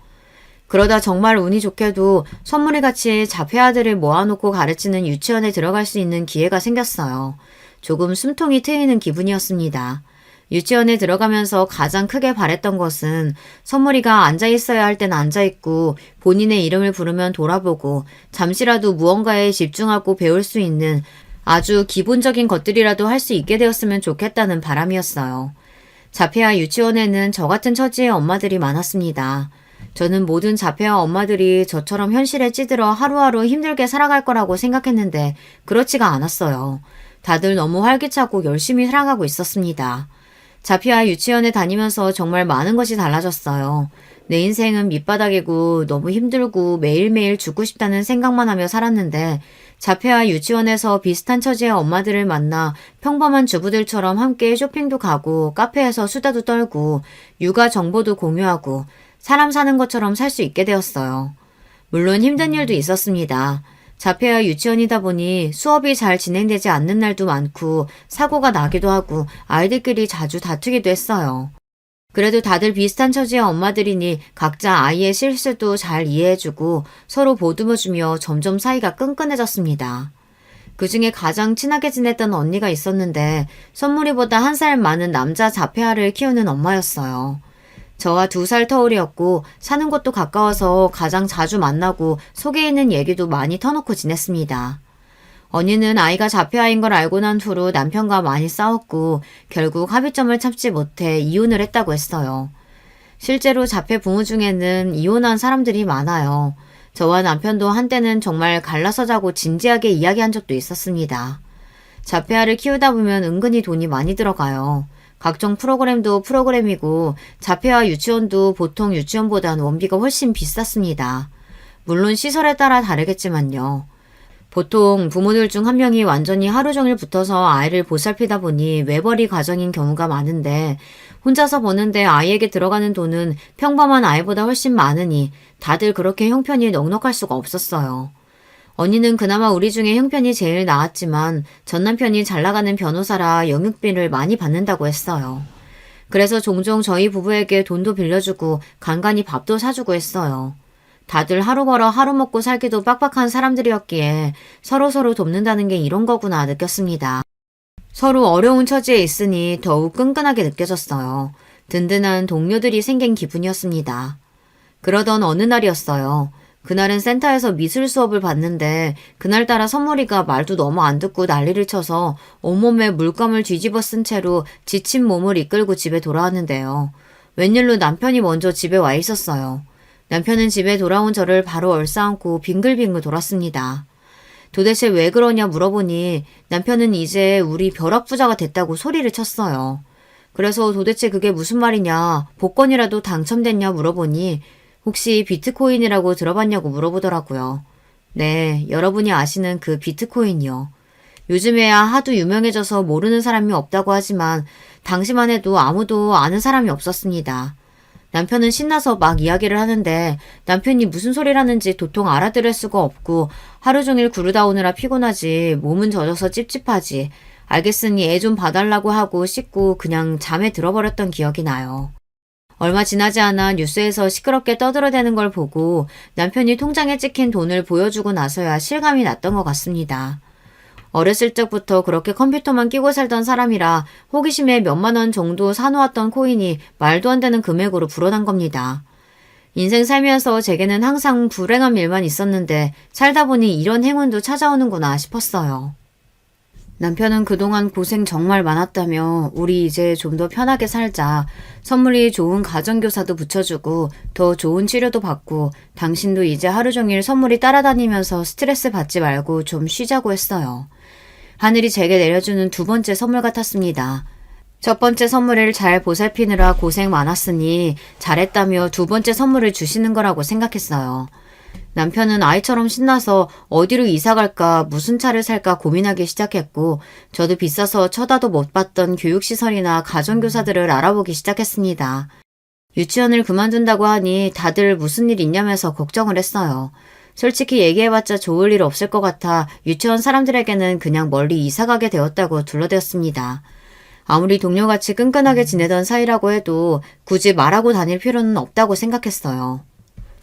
[SPEAKER 1] 그러다 정말 운이 좋게도 선물이같이 자폐아들을 모아놓고 가르치는 유치원에 들어갈 수 있는 기회가 생겼어요. 조금 숨통이 트이는 기분이었습니다. 유치원에 들어가면서 가장 크게 바랬던 것은 선물이가 앉아있어야 할 땐 앉아있고 본인의 이름을 부르면 돌아보고 잠시라도 무언가에 집중하고 배울 수 있는 아주 기본적인 것들이라도 할 수 있게 되었으면 좋겠다는 바람이었어요. 자폐아 유치원에는 저 같은 처지의 엄마들이 많았습니다. 저는 모든 자폐아 엄마들이 저처럼 현실에 찌들어 하루하루 힘들게 살아갈 거라고 생각했는데 그렇지가 않았어요. 다들 너무 활기차고 열심히 살아가고 있었습니다. 자폐아 유치원에 다니면서 정말 많은 것이 달라졌어요. 내 인생은 밑바닥이고 너무 힘들고 매일매일 죽고 싶다는 생각만 하며 살았는데 자폐아 유치원에서 비슷한 처지의 엄마들을 만나 평범한 주부들처럼 함께 쇼핑도 가고 카페에서 수다도 떨고 육아 정보도 공유하고 사람 사는 것처럼 살 수 있게 되었어요. 물론 힘든 일도 있었습니다. 자폐아 유치원이다 보니 수업이 잘 진행되지 않는 날도 많고 사고가 나기도 하고 아이들끼리 자주 다투기도 했어요. 그래도 다들 비슷한 처지의 엄마들이니 각자 아이의 실수도 잘 이해해주고 서로 보듬어주며 점점 사이가 끈끈해졌습니다. 그 중에 가장 친하게 지냈던 언니가 있었는데 선물이보다 1살 많은 남자 자폐아를 키우는 엄마였어요. 저와 2살 터울이었고 사는 곳도 가까워서 가장 자주 만나고 속에 있는 얘기도 많이 터놓고 지냈습니다. 언니는 아이가 자폐아인 걸 알고 난 후로 남편과 많이 싸웠고 결국 합의점을 찾지 못해 이혼을 했다고 했어요. 실제로 자폐 부모 중에는 이혼한 사람들이 많아요. 저와 남편도 한때는 정말 갈라서 자고 진지하게 이야기한 적도 있었습니다. 자폐아를 키우다 보면 은근히 돈이 많이 들어가요. 각종 프로그램도 프로그램이고 자폐아 유치원도 보통 유치원보단 원비가 훨씬 비쌌습니다. 물론 시설에 따라 다르겠지만요. 보통 부모들 중 한 명이 완전히 하루 종일 붙어서 아이를 보살피다 보니 외벌이 가정인 경우가 많은데 혼자서 버는데 아이에게 들어가는 돈은 평범한 아이보다 훨씬 많으니 다들 그렇게 형편이 넉넉할 수가 없었어요. 언니는 그나마 우리 중에 형편이 제일 나았지만 전 남편이 잘 나가는 변호사라 영육비를 많이 받는다고 했어요. 그래서 종종 저희 부부에게 돈도 빌려주고 간간히 밥도 사주고 했어요. 다들 하루 벌어 하루 먹고 살기도 빡빡한 사람들이었기에 서로서로 돕는다는 게 이런 거구나 느꼈습니다. 서로 어려운 처지에 있으니 더욱 끈끈하게 느껴졌어요. 든든한 동료들이 생긴 기분이었습니다. 그러던 어느 날이었어요. 그날은 센터에서 미술 수업을 봤는데 그날따라 선물이가 말도 너무 안 듣고 난리를 쳐서 온몸에 물감을 뒤집어 쓴 채로 지친 몸을 이끌고 집에 돌아왔는데요. 웬일로 남편이 먼저 집에 와 있었어요. 남편은 집에 돌아온 저를 바로 얼싸안고 빙글빙글 돌았습니다. 도대체 왜 그러냐 물어보니 남편은 이제 우리 벼락부자가 됐다고 소리를 쳤어요. 그래서 도대체 그게 무슨 말이냐, 복권이라도 당첨됐냐 물어보니 혹시 비트코인이라고 들어봤냐고 물어보더라고요. 네, 여러분이 아시는 그 비트코인이요. 요즘에야 하도 유명해져서 모르는 사람이 없다고 하지만 당시만 해도 아무도 아는 사람이 없었습니다. 남편은 신나서 막 이야기를 하는데 남편이 무슨 소리를 하는지 도통 알아들을 수가 없고 하루 종일 구르다 오느라 피곤하지 몸은 젖어서 찝찝하지 알겠으니 애 좀 봐달라고 하고 씻고 그냥 잠에 들어버렸던 기억이 나요. 얼마 지나지 않아 뉴스에서 시끄럽게 떠들어대는 걸 보고 남편이 통장에 찍힌 돈을 보여주고 나서야 실감이 났던 것 같습니다. 어렸을 적부터 그렇게 컴퓨터만 끼고 살던 사람이라 호기심에 몇만 원 정도 사놓았던 코인이 말도 안 되는 금액으로 불어난 겁니다. 인생 살면서 제게는 항상 불행한 일만 있었는데 살다 보니 이런 행운도 찾아오는구나 싶었어요. 남편은 그동안 고생 정말 많았다며 우리 이제 좀 더 편하게 살자. 선물이 좋은 가정교사도 붙여주고 더 좋은 치료도 받고 당신도 이제 하루 종일 선물이 따라다니면서 스트레스 받지 말고 좀 쉬자고 했어요. 하늘이 제게 내려주는 2번째 선물 같았습니다. 첫 번째 선물을 잘 보살피느라 고생 많았으니 잘했다며 2번째 선물을 주시는 거라고 생각했어요. 남편은 아이처럼 신나서 어디로 이사 갈까 무슨 차를 살까 고민하기 시작했고 저도 비싸서 쳐다도 못 봤던 교육시설이나 가정교사들을 알아보기 시작했습니다. 유치원을 그만둔다고 하니 다들 무슨 일 있냐면서 걱정을 했어요. 솔직히 얘기해봤자 좋을 일 없을 것 같아 유치원 사람들에게는 그냥 멀리 이사가게 되었다고 둘러대었습니다. 아무리 동료같이 끈끈하게 지내던 사이라고 해도 굳이 말하고 다닐 필요는 없다고 생각했어요.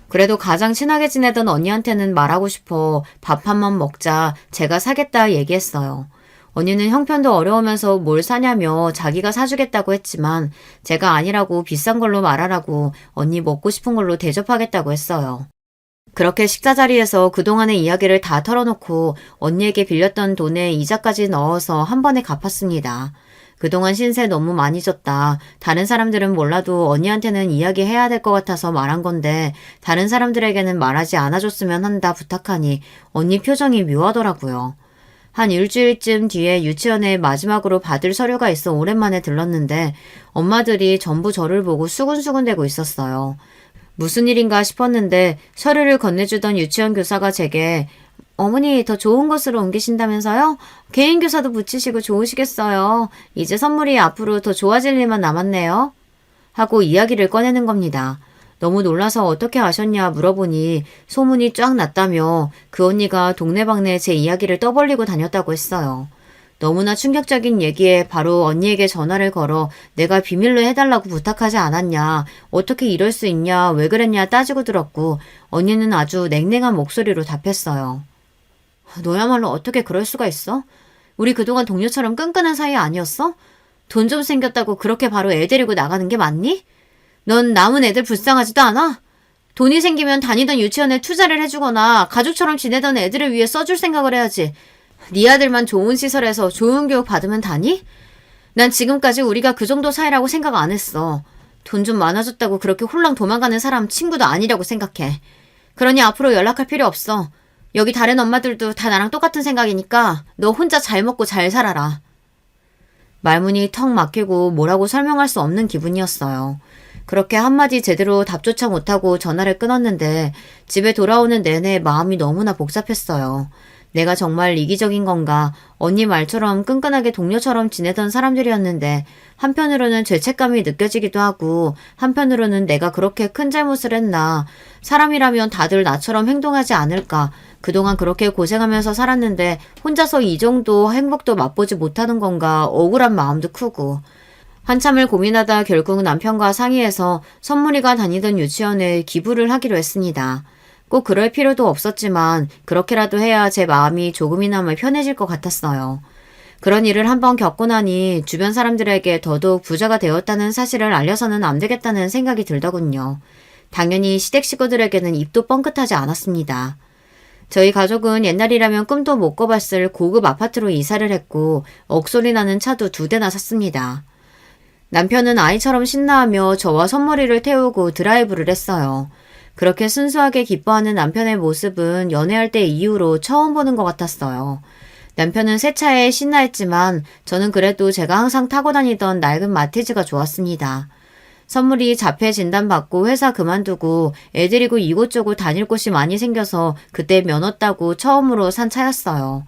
[SPEAKER 1] 그래도 가장 친하게 지내던 언니한테는 말하고 싶어 밥 한 번 먹자 제가 사겠다 얘기했어요. 언니는 형편도 어려우면서 뭘 사냐며 자기가 사주겠다고 했지만 제가 아니라고 비싼 걸로 말하라고 언니 먹고 싶은 걸로 대접하겠다고 했어요. 그렇게 식사 자리에서 그동안의 이야기를 다 털어놓고 언니에게 빌렸던 돈에 이자까지 넣어서 한 번에 갚았습니다. 그동안 신세 너무 많이 졌다. 다른 사람들은 몰라도 언니한테는 이야기해야 될 것 같아서 말한 건데 다른 사람들에게는 말하지 않아줬으면 한다 부탁하니 언니 표정이 묘하더라고요. 한 일주일쯤 뒤에 유치원에 마지막으로 받을 서류가 있어 오랜만에 들렀는데 엄마들이 전부 저를 보고 수근수근대고 있었어요. 무슨 일인가 싶었는데 서류를 건네주던 유치원 교사가 제게 어머니 더 좋은 곳으로 옮기신다면서요? 개인 교사도 붙이시고 좋으시겠어요. 이제 선물이 앞으로 더 좋아질 일만 남았네요. 하고 이야기를 꺼내는 겁니다. 너무 놀라서 어떻게 아셨냐 물어보니 소문이 쫙 났다며 그 언니가 동네방네 제 이야기를 떠벌리고 다녔다고 했어요. 너무나 충격적인 얘기에 바로 언니에게 전화를 걸어 내가 비밀로 해달라고 부탁하지 않았냐, 어떻게 이럴 수 있냐, 왜 그랬냐 따지고 들었고 언니는 아주 냉랭한 목소리로 답했어요. 너야말로 어떻게 그럴 수가 있어? 우리 그동안 동료처럼 끈끈한 사이 아니었어? 돈 좀 생겼다고 그렇게 바로 애 데리고 나가는 게 맞니? 넌 남은 애들 불쌍하지도 않아? 돈이 생기면 다니던 유치원에 투자를 해주거나 가족처럼 지내던 애들을 위해 써줄 생각을 해야지. 네 아들만 좋은 시설에서 좋은 교육 받으면 다니? 난 지금까지 우리가 그 정도 사이라고 생각 안 했어. 돈 좀 많아졌다고 그렇게 홀랑 도망가는 사람 친구도 아니라고 생각해. 그러니 앞으로 연락할 필요 없어. 여기 다른 엄마들도 다 나랑 똑같은 생각이니까 너 혼자 잘 먹고 잘 살아라. 말문이 턱 막히고 뭐라고 설명할 수 없는 기분이었어요. 그렇게 한마디 제대로 답조차 못하고 전화를 끊었는데 집에 돌아오는 내내 마음이 너무나 복잡했어요. 내가 정말 이기적인 건가? 언니 말처럼 끈끈하게 동료처럼 지내던 사람들이었는데 한편으로는 죄책감이 느껴지기도 하고 한편으로는 내가 그렇게 큰 잘못을 했나? 사람이라면 다들 나처럼 행동하지 않을까? 그동안 그렇게 고생하면서 살았는데 혼자서 이 정도 행복도 맛보지 못하는 건가? 억울한 마음도 크고. 한참을 고민하다 결국 남편과 상의해서 선물이가 다니던 유치원에 기부를 하기로 했습니다. 꼭 그럴 필요도 없었지만 그렇게라도 해야 제 마음이 조금이나마 편해질 것 같았어요. 그런 일을 한번 겪고 나니 주변 사람들에게 더더욱 부자가 되었다는 사실을 알려서는 안 되겠다는 생각이 들더군요. 당연히 시댁 식구들에게는 입도 뻥끗하지 않았습니다. 저희 가족은 옛날이라면 꿈도 못 꿔봤을 고급 아파트로 이사를 했고 억소리 나는 차도 2대나 샀습니다. 남편은 아이처럼 신나하며 저와 선물이를 태우고 드라이브를 했어요. 그렇게 순수하게 기뻐하는 남편의 모습은 연애할 때 이후로 처음 보는 것 같았어요. 남편은 새 차에 신나했지만 저는 그래도 제가 항상 타고 다니던 낡은 마티즈가 좋았습니다. 선물이 자폐 진단받고 회사 그만두고 애 데리고 이곳저곳 다닐 곳이 많이 생겨서 그때 면허 따고 처음으로 산 차였어요.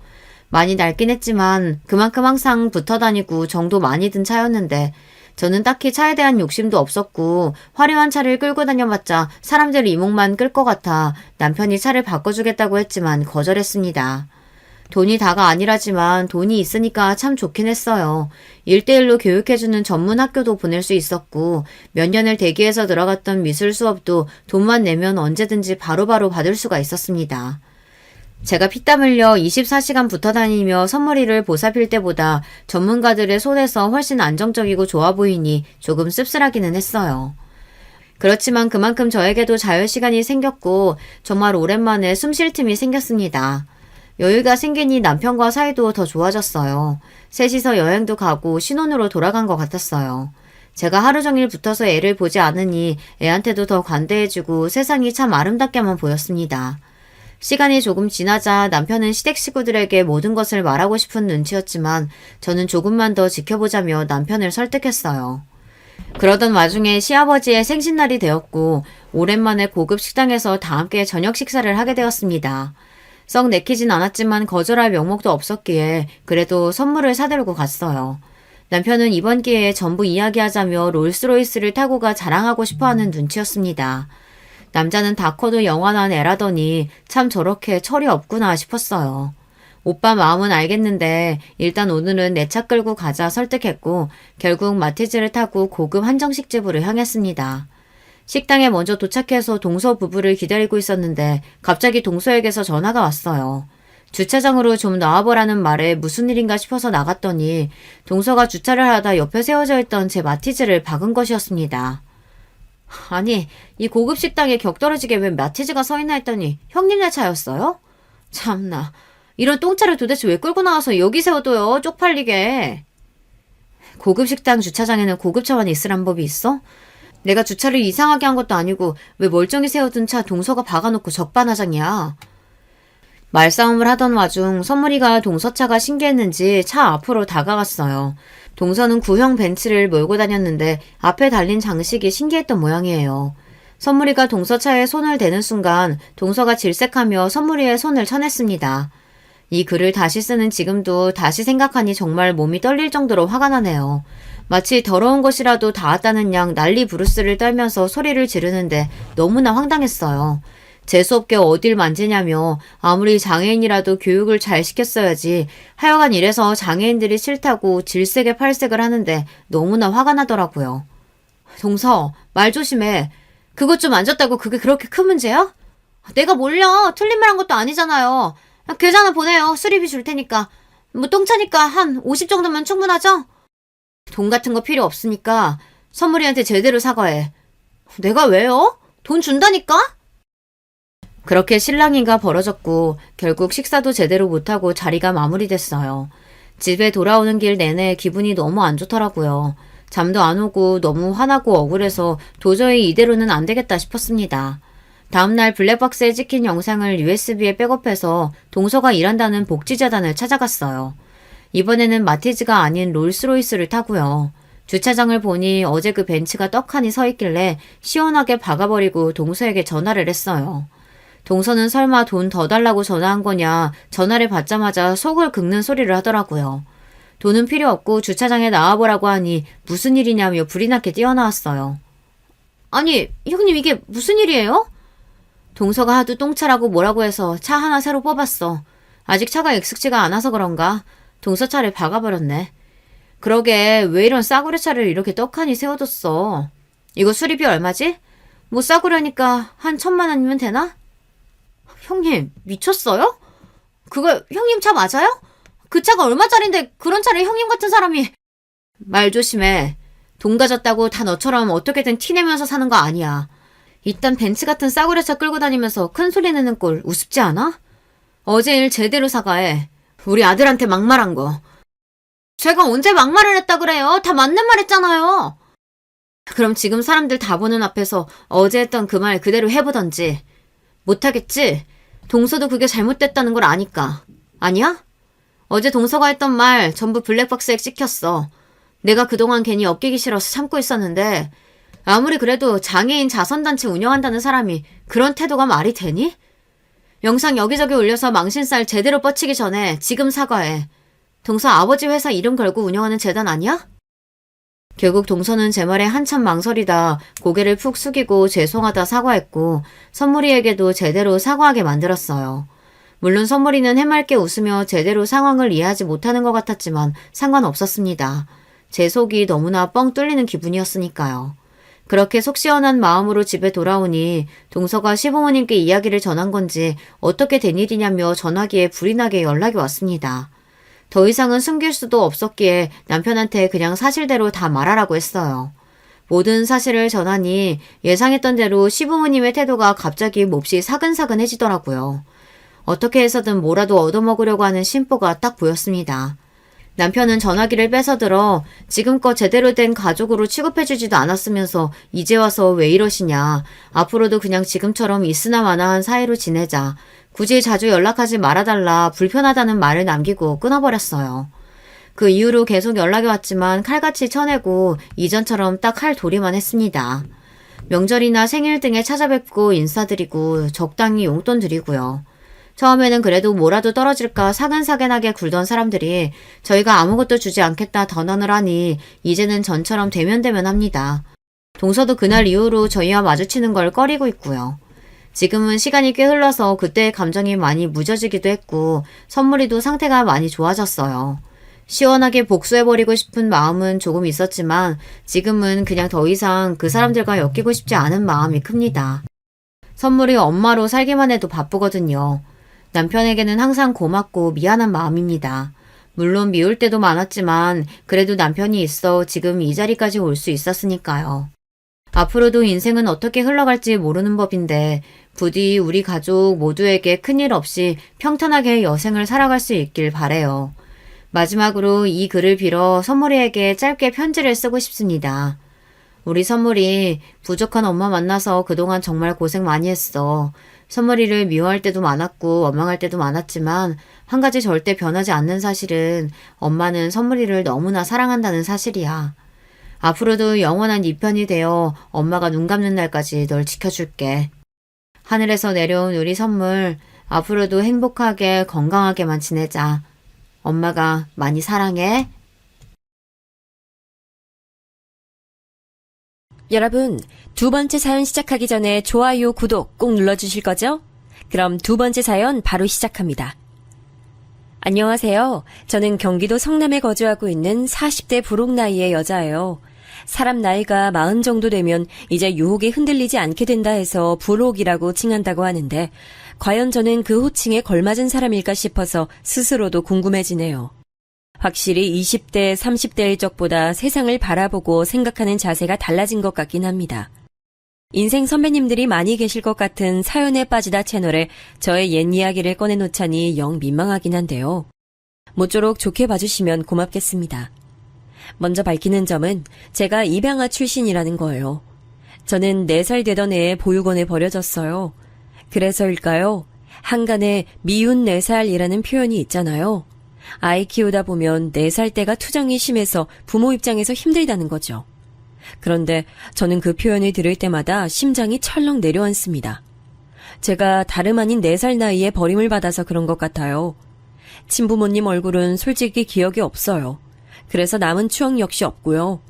[SPEAKER 1] 많이 낡긴 했지만 그만큼 항상 붙어 다니고 정도 많이 든 차였는데 저는 딱히 차에 대한 욕심도 없었고 화려한 차를 끌고 다녀봤자 사람들 이목만 끌 것 같아 남편이 차를 바꿔주겠다고 했지만 거절했습니다. 돈이 다가 아니라지만 돈이 있으니까 참 좋긴 했어요. 1대1로 교육해주는 전문 학교도 보낼 수 있었고 몇 년을 대기해서 들어갔던 미술 수업도 돈만 내면 언제든지 바로바로 받을 수가 있었습니다. 제가 피땀 흘려 24시간 붙어 다니며 선물이를 보살필 때보다 전문가들의 손에서 훨씬 안정적이고 좋아 보이니 조금 씁쓸하기는 했어요. 그렇지만 그만큼 저에게도 자유시간이 생겼고 정말 오랜만에 숨 쉴 틈이 생겼습니다. 여유가 생기니 남편과 사이도 더 좋아졌어요. 셋이서 여행도 가고 신혼으로 돌아간 것 같았어요. 제가 하루 종일 붙어서 애를 보지 않으니 애한테도 더 관대해지고 세상이 참 아름답게만 보였습니다. 시간이 조금 지나자 남편은 시댁 식구들에게 모든 것을 말하고 싶은 눈치였지만 저는 조금만 더 지켜보자며 남편을 설득했어요. 그러던 와중에 시아버지의 생신날이 되었고 오랜만에 고급 식당에서 다 함께 저녁 식사를 하게 되었습니다. 썩 내키진 않았지만 거절할 명목도 없었기에 그래도 선물을 사들고 갔어요. 남편은 이번 기회에 전부 이야기하자며 롤스로이스를 타고 가 자랑하고 싶어하는 눈치였습니다. 남자는 다 커도 영원한 애라더니 참 저렇게 철이 없구나 싶었어요. 오빠 마음은 알겠는데 일단 오늘은 내 차 끌고 가자 설득했고 결국 마티즈를 타고 고급 한정식 집으로 향했습니다. 식당에 먼저 도착해서 동서 부부를 기다리고 있었는데 갑자기 동서에게서 전화가 왔어요. 주차장으로 좀 나와보라는 말에 무슨 일인가 싶어서 나갔더니 동서가 주차를 하다 옆에 세워져 있던 제 마티즈를 박은 것이었습니다. 아니, 이 고급 식당에 격떨어지게 왜 마티즈가 서 있나 했더니 형님네 차였어요? 참나, 이런 똥차를 도대체 왜 끌고 나와서 여기 세워둬요, 쪽팔리게. 고급 식당 주차장에는 고급차만 있으란 법이 있어? 내가 주차를 이상하게 한 것도 아니고 왜 멀쩡히 세워둔 차 동서가 박아놓고 적반하장이야. 말싸움을 하던 와중 선물이가 동서차가 신기했는지 차 앞으로 다가갔어요. 동서는 구형 벤츠를 몰고 다녔는데 앞에 달린 장식이 신기했던 모양이에요. 선물이가 동서차에 손을 대는 순간 동서가 질색하며 선물이의 손을 쳐냈습니다. 이 글을 다시 쓰는 지금도 다시 생각하니 정말 몸이 떨릴 정도로 화가 나네요. 마치 더러운 것이라도 닿았다는 양 난리 부르스를 떨면서 소리를 지르는데 너무나 황당했어요. 재수없게 어딜 만지냐며 아무리 장애인이라도 교육을 잘 시켰어야지 하여간 이래서 장애인들이 싫다고 질색에 팔색을 하는데 너무나 화가 나더라고요. 동서, 말 조심해. 그것 좀 만졌다고 그게 그렇게 큰 문제야? 내가 몰려. 틀린 말 한 것도 아니잖아요. 계좌나 보내요. 수리비 줄 테니까. 뭐 똥차니까 한 50 정도면 충분하죠? 돈 같은 거 필요 없으니까 선물이한테 제대로 사과해. 내가 왜요? 돈 준다니까? 그렇게 실랑이가 벌어졌고 결국 식사도 제대로 못하고 자리가 마무리됐어요. 집에 돌아오는 길 내내 기분이 너무 안 좋더라고요. 잠도 안 오고 너무 화나고 억울해서 도저히 이대로는 안 되겠다 싶었습니다. 다음날 블랙박스에 찍힌 영상을 USB에 백업해서 동서가 일한다는 복지재단을 찾아갔어요. 이번에는 마티즈가 아닌 롤스로이스를 타고요. 주차장을 보니 어제 그 벤츠가 떡하니 서 있길래 시원하게 박아버리고 동서에게 전화를 했어요. 동서는 설마 돈 더 달라고 전화한 거냐 전화를 받자마자 속을 긁는 소리를 하더라고요. 돈은 필요 없고 주차장에 나와보라고 하니 무슨 일이냐며 불이 나게 뛰어나왔어요. 아니 형님 이게 무슨 일이에요? 동서가 하도 똥차라고 뭐라고 해서 차 하나 새로 뽑았어. 아직 차가 익숙지가 않아서 그런가 동서 차를 박아버렸네. 그러게 왜 이런 싸구려 차를 이렇게 떡하니 세워뒀어. 이거 수리비 얼마지? 뭐 싸구려니까 한 1,000만 원이면 되나? 형님 미쳤어요? 그거 형님 차 맞아요? 그 차가 얼마짜린데 그런 차를 형님 같은 사람이. 말 조심해. 돈 가졌다고 다 너처럼 어떻게든 티내면서 사는 거 아니야. 이딴 벤츠 같은 싸구려 차 끌고 다니면서 큰 소리 내는 꼴 우습지 않아? 어제 일 제대로 사과해. 우리 아들한테 막말한 거. 제가 언제 막말을 했다 그래요? 다 맞는 말 했잖아요. 그럼 지금 사람들 다 보는 앞에서 어제 했던 그 말 그대로 해보던지. 못하겠지? 동서도 그게 잘못됐다는 걸 아니까. 아니야? 어제 동서가 했던 말 전부 블랙박스에 찍혔어. 내가 그동안 괜히 엮이기 싫어서 참고 있었는데 아무리 그래도 장애인 자선단체 운영한다는 사람이 그런 태도가 말이 되니? 영상 여기저기 올려서 망신살 제대로 뻗치기 전에 지금 사과해. 동서 아버지 회사 이름 걸고 운영하는 재단 아니야? 결국 동서는 제 말에 한참 망설이다 고개를 푹 숙이고 죄송하다 사과했고 선물이에게도 제대로 사과하게 만들었어요. 물론 선물이는 해맑게 웃으며 제대로 상황을 이해하지 못하는 것 같았지만 상관없었습니다. 제 속이 너무나 뻥 뚫리는 기분이었으니까요. 그렇게 속 시원한 마음으로 집에 돌아오니 동서가 시부모님께 이야기를 전한 건지 어떻게 된 일이냐며 전화기에 불이 나게 연락이 왔습니다. 더 이상은 숨길 수도 없었기에 남편한테 그냥 사실대로 다 말하라고 했어요. 모든 사실을 전하니 예상했던 대로 시부모님의 태도가 갑자기 몹시 사근사근해지더라고요. 어떻게 해서든 뭐라도 얻어먹으려고 하는 심보가 딱 보였습니다. 남편은 전화기를 뺏어들어 지금껏 제대로 된 가족으로 취급해주지도 않았으면서 이제 와서 왜 이러시냐. 앞으로도 그냥 지금처럼 있으나마나한 사이로 지내자. 굳이 자주 연락하지 말아달라 불편하다는 말을 남기고 끊어버렸어요. 그 이후로 계속 연락이 왔지만 칼같이 쳐내고 이전처럼 딱 할 도리만 했습니다. 명절이나 생일 등에 찾아뵙고 인사드리고 적당히 용돈 드리고요. 처음에는 그래도 뭐라도 떨어질까 사근사근하게 굴던 사람들이 저희가 아무것도 주지 않겠다 던언을 하니 이제는 전처럼 대면대면합니다. 동서도 그날 이후로 저희와 마주치는 걸 꺼리고 있고요. 지금은 시간이 꽤 흘러서 그때의 감정이 많이 무뎌지기도 했고 선물이도 상태가 많이 좋아졌어요. 시원하게 복수해버리고 싶은 마음은 조금 있었지만 지금은 그냥 더 이상 그 사람들과 엮이고 싶지 않은 마음이 큽니다. 선물이 엄마로 살기만 해도 바쁘거든요. 남편에게는 항상 고맙고 미안한 마음입니다. 물론 미울 때도 많았지만 그래도 남편이 있어 지금 이 자리까지 올 수 있었으니까요. 앞으로도 인생은 어떻게 흘러갈지 모르는 법인데 부디 우리 가족 모두에게 큰일 없이 평탄하게 여생을 살아갈 수 있길 바래요. 마지막으로 이 글을 빌어 선물이에게 짧게 편지를 쓰고 싶습니다. 우리 선물이 부족한 엄마 만나서 그동안 정말 고생 많이 했어. 선물이를 미워할 때도 많았고 원망할 때도 많았지만 한 가지 절대 변하지 않는 사실은 엄마는 선물이를 너무나 사랑한다는 사실이야. 앞으로도 영원한 네 편이 되어 엄마가 눈 감는 날까지 널 지켜줄게. 하늘에서 내려온 우리 선물, 앞으로도 행복하게 건강하게만 지내자. 엄마가 많이 사랑해.
[SPEAKER 2] 여러분, 두 번째 사연 시작하기 전에 좋아요, 구독 꼭 눌러주실 거죠? 그럼 두 번째 사연 바로 시작합니다. 안녕하세요. 저는 경기도 성남에 거주하고 있는 40대 부록 나이의 여자예요. 사람 나이가 40 정도 되면 이제 유혹에 흔들리지 않게 된다 해서 부록이라고 칭한다고 하는데 과연 저는 그 호칭에 걸맞은 사람일까 싶어서 스스로도 궁금해지네요. 확실히 20대, 30대의 적보다 세상을 바라보고 생각하는 자세가 달라진 것 같긴 합니다. 인생 선배님들이 많이 계실 것 같은 사연에 빠지다 채널에 저의 옛 이야기를 꺼내놓자니 영 민망하긴 한데요. 모쪼록 좋게 봐주시면 고맙겠습니다. 먼저 밝히는 점은 제가 입양아 출신이라는 거예요. 저는 4살 되던 해에 보육원에 버려졌어요. 그래서일까요? 한간에 미운 4살이라는 표현이 있잖아요. 아이 키우다 보면 4살 때가 투정이 심해서 부모 입장에서 힘들다는 거죠. 그런데 저는 그 표현을 들을 때마다 심장이 철렁 내려앉습니다. 제가 다름 아닌 4살 나이에 버림을 받아서 그런 것 같아요. 친부모님 얼굴은 솔직히 기억이 없어요. 그래서 남은 추억 역시 없고요.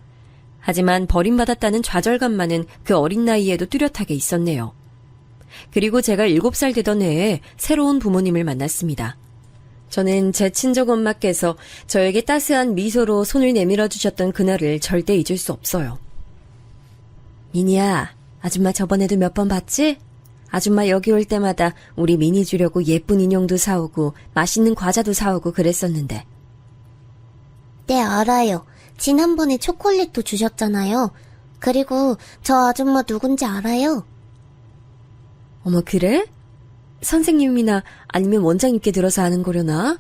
[SPEAKER 2] 하지만 버림받았다는 좌절감만은 그 어린 나이에도 뚜렷하게 있었네요. 그리고 제가 7살 되던 해에 새로운 부모님을 만났습니다. 저는 제 친정 엄마께서 저에게 따스한 미소로 손을 내밀어 주셨던 그날을 절대 잊을 수 없어요. 미니야, 아줌마 저번에도 몇 번 봤지? 아줌마 여기 올 때마다 우리 미니 주려고 예쁜 인형도 사오고 맛있는 과자도 사오고 그랬었는데.
[SPEAKER 3] 네, 알아요. 지난번에 초콜릿도 주셨잖아요. 그리고 저 아줌마 누군지 알아요?
[SPEAKER 2] 어머, 그래? 선생님이나 아니면 원장님께 들어서 아는 거려나?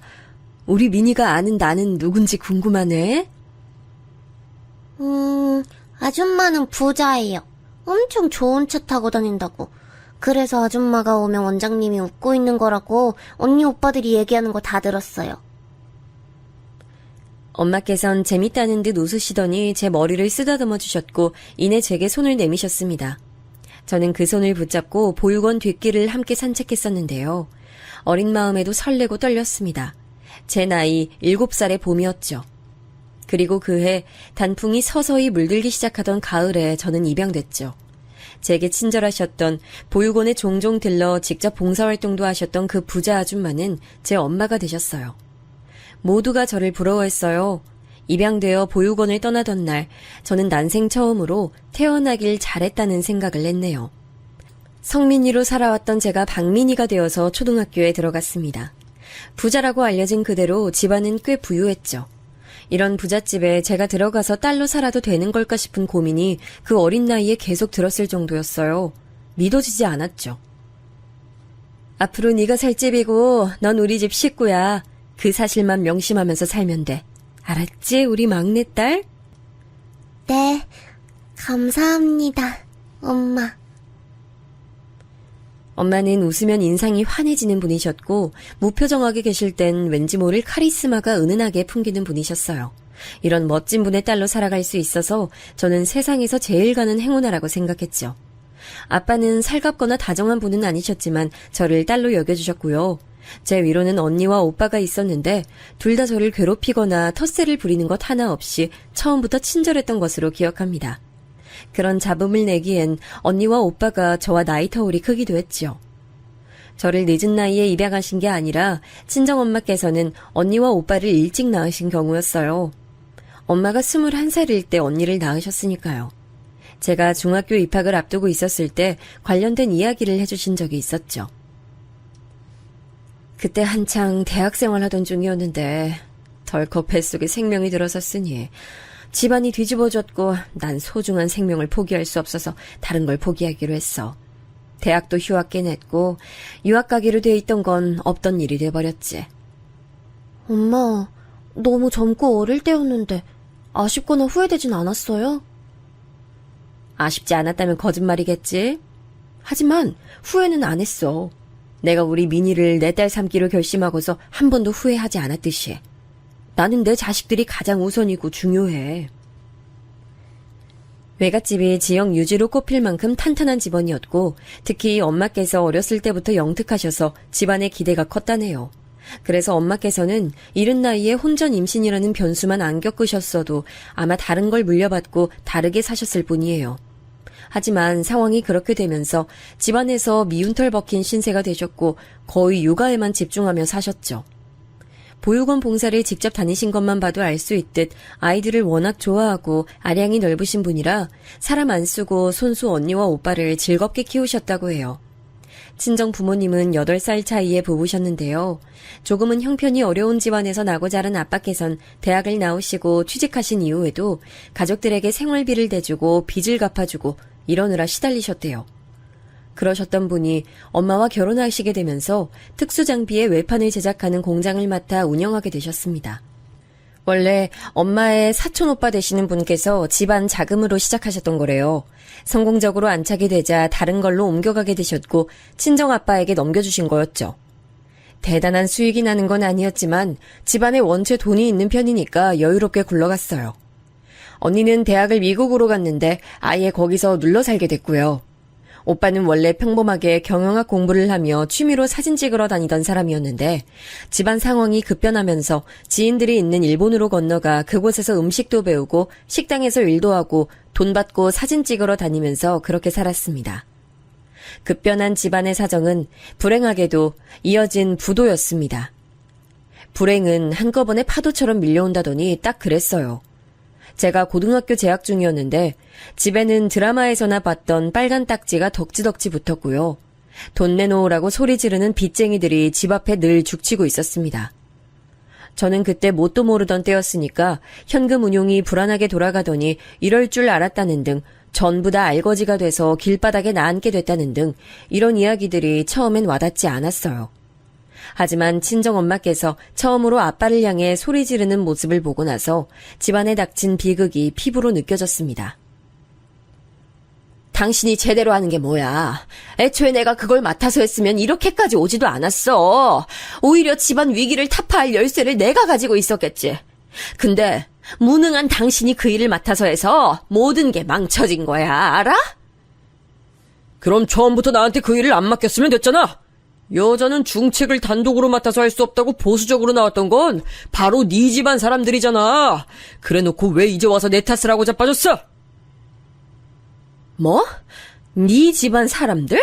[SPEAKER 2] 우리 미니가 아는 나는 누군지 궁금하네.
[SPEAKER 3] 아줌마는 부자예요. 엄청 좋은 차 타고 다닌다고. 그래서 아줌마가 오면 원장님이 웃고 있는 거라고 언니 오빠들이 얘기하는 거 다 들었어요.
[SPEAKER 2] 엄마께선 재밌다는 듯 웃으시더니 제 머리를 쓰다듬어 주셨고 이내 제게 손을 내미셨습니다. 저는 그 손을 붙잡고 보육원 뒷길을 함께 산책했었는데요. 어린 마음에도 설레고 떨렸습니다. 제 나이 7살의 봄이었죠. 그리고 그해 단풍이 서서히 물들기 시작하던 가을에 저는 입양됐죠. 제게 친절하셨던 보육원에 종종 들러 직접 봉사활동도 하셨던 그 부자 아줌마는 제 엄마가 되셨어요. 모두가 저를 부러워했어요. 입양되어 보육원을 떠나던 날 저는 난생 처음으로 태어나길 잘했다는 생각을 했네요. 성민이로 살아왔던 제가 박민이가 되어서 초등학교에 들어갔습니다. 부자라고 알려진 그대로 집안은 꽤 부유했죠. 이런 부잣집에 제가 들어가서 딸로 살아도 되는 걸까 싶은 고민이 그 어린 나이에 계속 들었을 정도였어요. 믿어지지 않았죠. 앞으로 네가 살 집이고 넌 우리 집 식구야. 그 사실만 명심하면서 살면 돼. 알았지, 우리 막내딸?
[SPEAKER 3] 네, 감사합니다, 엄마.
[SPEAKER 2] 엄마는 웃으면 인상이 환해지는 분이셨고 무표정하게 계실 땐 왠지 모를 카리스마가 은은하게 풍기는 분이셨어요. 이런 멋진 분의 딸로 살아갈 수 있어서 저는 세상에서 제일 가는 행운아라고 생각했죠. 아빠는 살갑거나 다정한 분은 아니셨지만 저를 딸로 여겨주셨고요. 제 위로는 언니와 오빠가 있었는데 둘 다 저를 괴롭히거나 텃세를 부리는 것 하나 없이 처음부터 친절했던 것으로 기억합니다. 그런 잡음을 내기엔 언니와 오빠가 저와 나이 터울이 크기도 했죠. 저를 늦은 나이에 입양하신 게 아니라 친정엄마께서는 언니와 오빠를 일찍 낳으신 경우였어요. 엄마가 21살일 때 언니를 낳으셨으니까요. 제가 중학교 입학을 앞두고 있었을 때 관련된 이야기를 해주신 적이 있었죠. 그때 한창 대학생활 하던 중이었는데 덜컥 뱃속에 생명이 들어섰으니 집안이 뒤집어졌고 난 소중한 생명을 포기할 수 없어서 다른 걸 포기하기로 했어. 대학도 휴학계 냈고 유학 가기로 돼 있던 건 없던 일이 돼버렸지.
[SPEAKER 3] 엄마, 너무 젊고 어릴 때였는데 아쉽거나 후회되진 않았어요?
[SPEAKER 2] 아쉽지 않았다면 거짓말이겠지? 하지만 후회는 안 했어. 내가 우리 미니를 내 딸 삼기로 결심하고서 한 번도 후회하지 않았듯이. 나는 내 자식들이 가장 우선이고 중요해. 외갓집이 지역 유지로 꼽힐 만큼 탄탄한 집안이었고 특히 엄마께서 어렸을 때부터 영특하셔서 집안의 기대가 컸다네요. 그래서 엄마께서는 이른 나이에 혼전 임신이라는 변수만 안 겪으셨어도 아마 다른 걸 물려받고 다르게 사셨을 뿐이에요. 하지만 상황이 그렇게 되면서 집안에서 미운털 벗긴 신세가 되셨고 거의 육아에만 집중하며 사셨죠. 보육원 봉사를 직접 다니신 것만 봐도 알 수 있듯 아이들을 워낙 좋아하고 아량이 넓으신 분이라 사람 안 쓰고 손수 언니와 오빠를 즐겁게 키우셨다고 해요. 친정 부모님은 8살 차이의 부부셨는데요. 조금은 형편이 어려운 집안에서 나고 자란 아빠께선 대학을 나오시고 취직하신 이후에도 가족들에게 생활비를 대주고 빚을 갚아주고 이러느라 시달리셨대요. 그러셨던 분이 엄마와 결혼하시게 되면서 특수장비의 외판을 제작하는 공장을 맡아 운영하게 되셨습니다. 원래 엄마의 사촌 오빠 되시는 분께서 집안 자금으로 시작하셨던 거래요. 성공적으로 안착이 되자 다른 걸로 옮겨가게 되셨고 친정 아빠에게 넘겨주신 거였죠. 대단한 수익이 나는 건 아니었지만 집안에 원체 돈이 있는 편이니까 여유롭게 굴러갔어요. 언니는 대학을 미국으로 갔는데 아예 거기서 눌러 살게 됐고요. 오빠는 원래 평범하게 경영학 공부를 하며 취미로 사진 찍으러 다니던 사람이었는데 집안 상황이 급변하면서 지인들이 있는 일본으로 건너가 그곳에서 음식도 배우고 식당에서 일도 하고 돈 받고 사진 찍으러 다니면서 그렇게 살았습니다. 급변한 집안의 사정은 불행하게도 이어진 부도였습니다. 불행은 한꺼번에 파도처럼 밀려온다더니 딱 그랬어요. 제가 고등학교 재학 중이었는데 집에는 드라마에서나 봤던 빨간 딱지가 덕지덕지 붙었고요. 돈 내놓으라고 소리 지르는 빚쟁이들이 집 앞에 늘 죽치고 있었습니다. 저는 그때 뭣도 모르던 때였으니까 현금 운용이 불안하게 돌아가더니 이럴 줄 알았다는 등 전부 다 알거지가 돼서 길바닥에 나앉게 됐다는 등 이런 이야기들이 처음엔 와닿지 않았어요. 하지만 친정엄마께서 처음으로 아빠를 향해 소리 지르는 모습을 보고 나서 집안에 닥친 비극이 피부로 느껴졌습니다. 당신이 제대로 하는 게 뭐야? 애초에 내가 그걸 맡아서 했으면 이렇게까지 오지도 않았어. 오히려 집안 위기를 타파할 열쇠를 내가 가지고 있었겠지. 근데 무능한 당신이 그 일을 맡아서 해서 모든 게 망쳐진 거야, 알아? 그럼 처음부터 나한테 그 일을 안 맡겼으면 됐잖아. 여자는 중책을 단독으로 맡아서 할 수 없다고 보수적으로 나왔던 건 바로 네 집안 사람들이잖아. 그래놓고 왜 이제 와서 내 탓을 하고 자빠졌어? 뭐? 네 집안 사람들?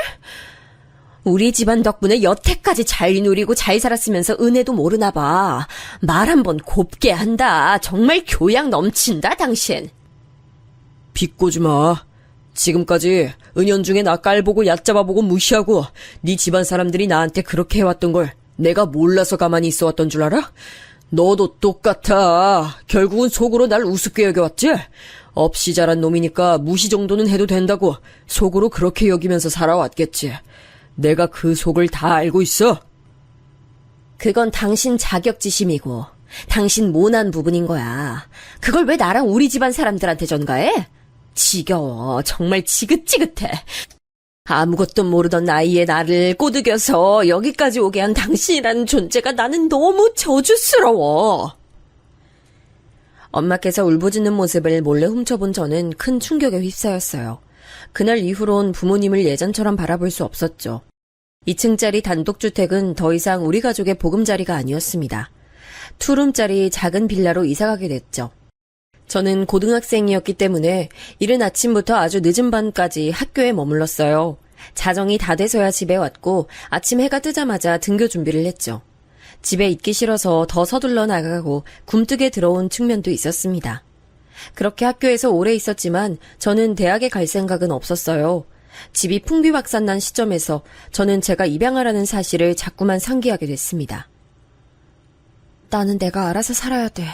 [SPEAKER 2] 우리 집안 덕분에 여태까지 잘 누리고 잘 살았으면서 은혜도 모르나 봐. 말 한번 곱게 한다. 정말 교양 넘친다, 당신. 비꼬지 마. 지금까지 은연중에 나 깔보고 얕잡아보고 무시하고 네 집안 사람들이 나한테 그렇게 해왔던 걸 내가 몰라서 가만히 있어왔던 줄 알아? 너도 똑같아. 결국은 속으로 날 우습게 여겨왔지? 없이 자란 놈이니까 무시 정도는 해도 된다고 속으로 그렇게 여기면서 살아왔겠지. 내가 그 속을 다 알고 있어. 그건 당신 자격지심이고 당신 모난 부분인 거야. 그걸 왜 나랑 우리 집안 사람들한테 전가해? 지겨워. 정말 지긋지긋해. 아무것도 모르던 나이에 나를 꼬드겨서 여기까지 오게 한 당신이라는 존재가 나는 너무 저주스러워. 엄마께서 울부짖는 모습을 몰래 훔쳐본 저는 큰 충격에 휩싸였어요. 그날 이후론 부모님을 예전처럼 바라볼 수 없었죠. 2층짜리 단독주택은 더 이상 우리 가족의 보금자리가 아니었습니다. 투룸짜리 작은 빌라로 이사가게 됐죠. 저는 고등학생이었기 때문에 이른 아침부터 아주 늦은 밤까지 학교에 머물렀어요. 자정이 다 돼서야 집에 왔고 아침 해가 뜨자마자 등교 준비를 했죠. 집에 있기 싫어서 더 서둘러 나가고 굼뜨게 들어온 측면도 있었습니다. 그렇게 학교에서 오래 있었지만 저는 대학에 갈 생각은 없었어요. 집이 풍비박산난 시점에서 저는 제가 입양하라는 사실을 자꾸만 상기하게 됐습니다. 나는 내가 알아서 살아야 돼.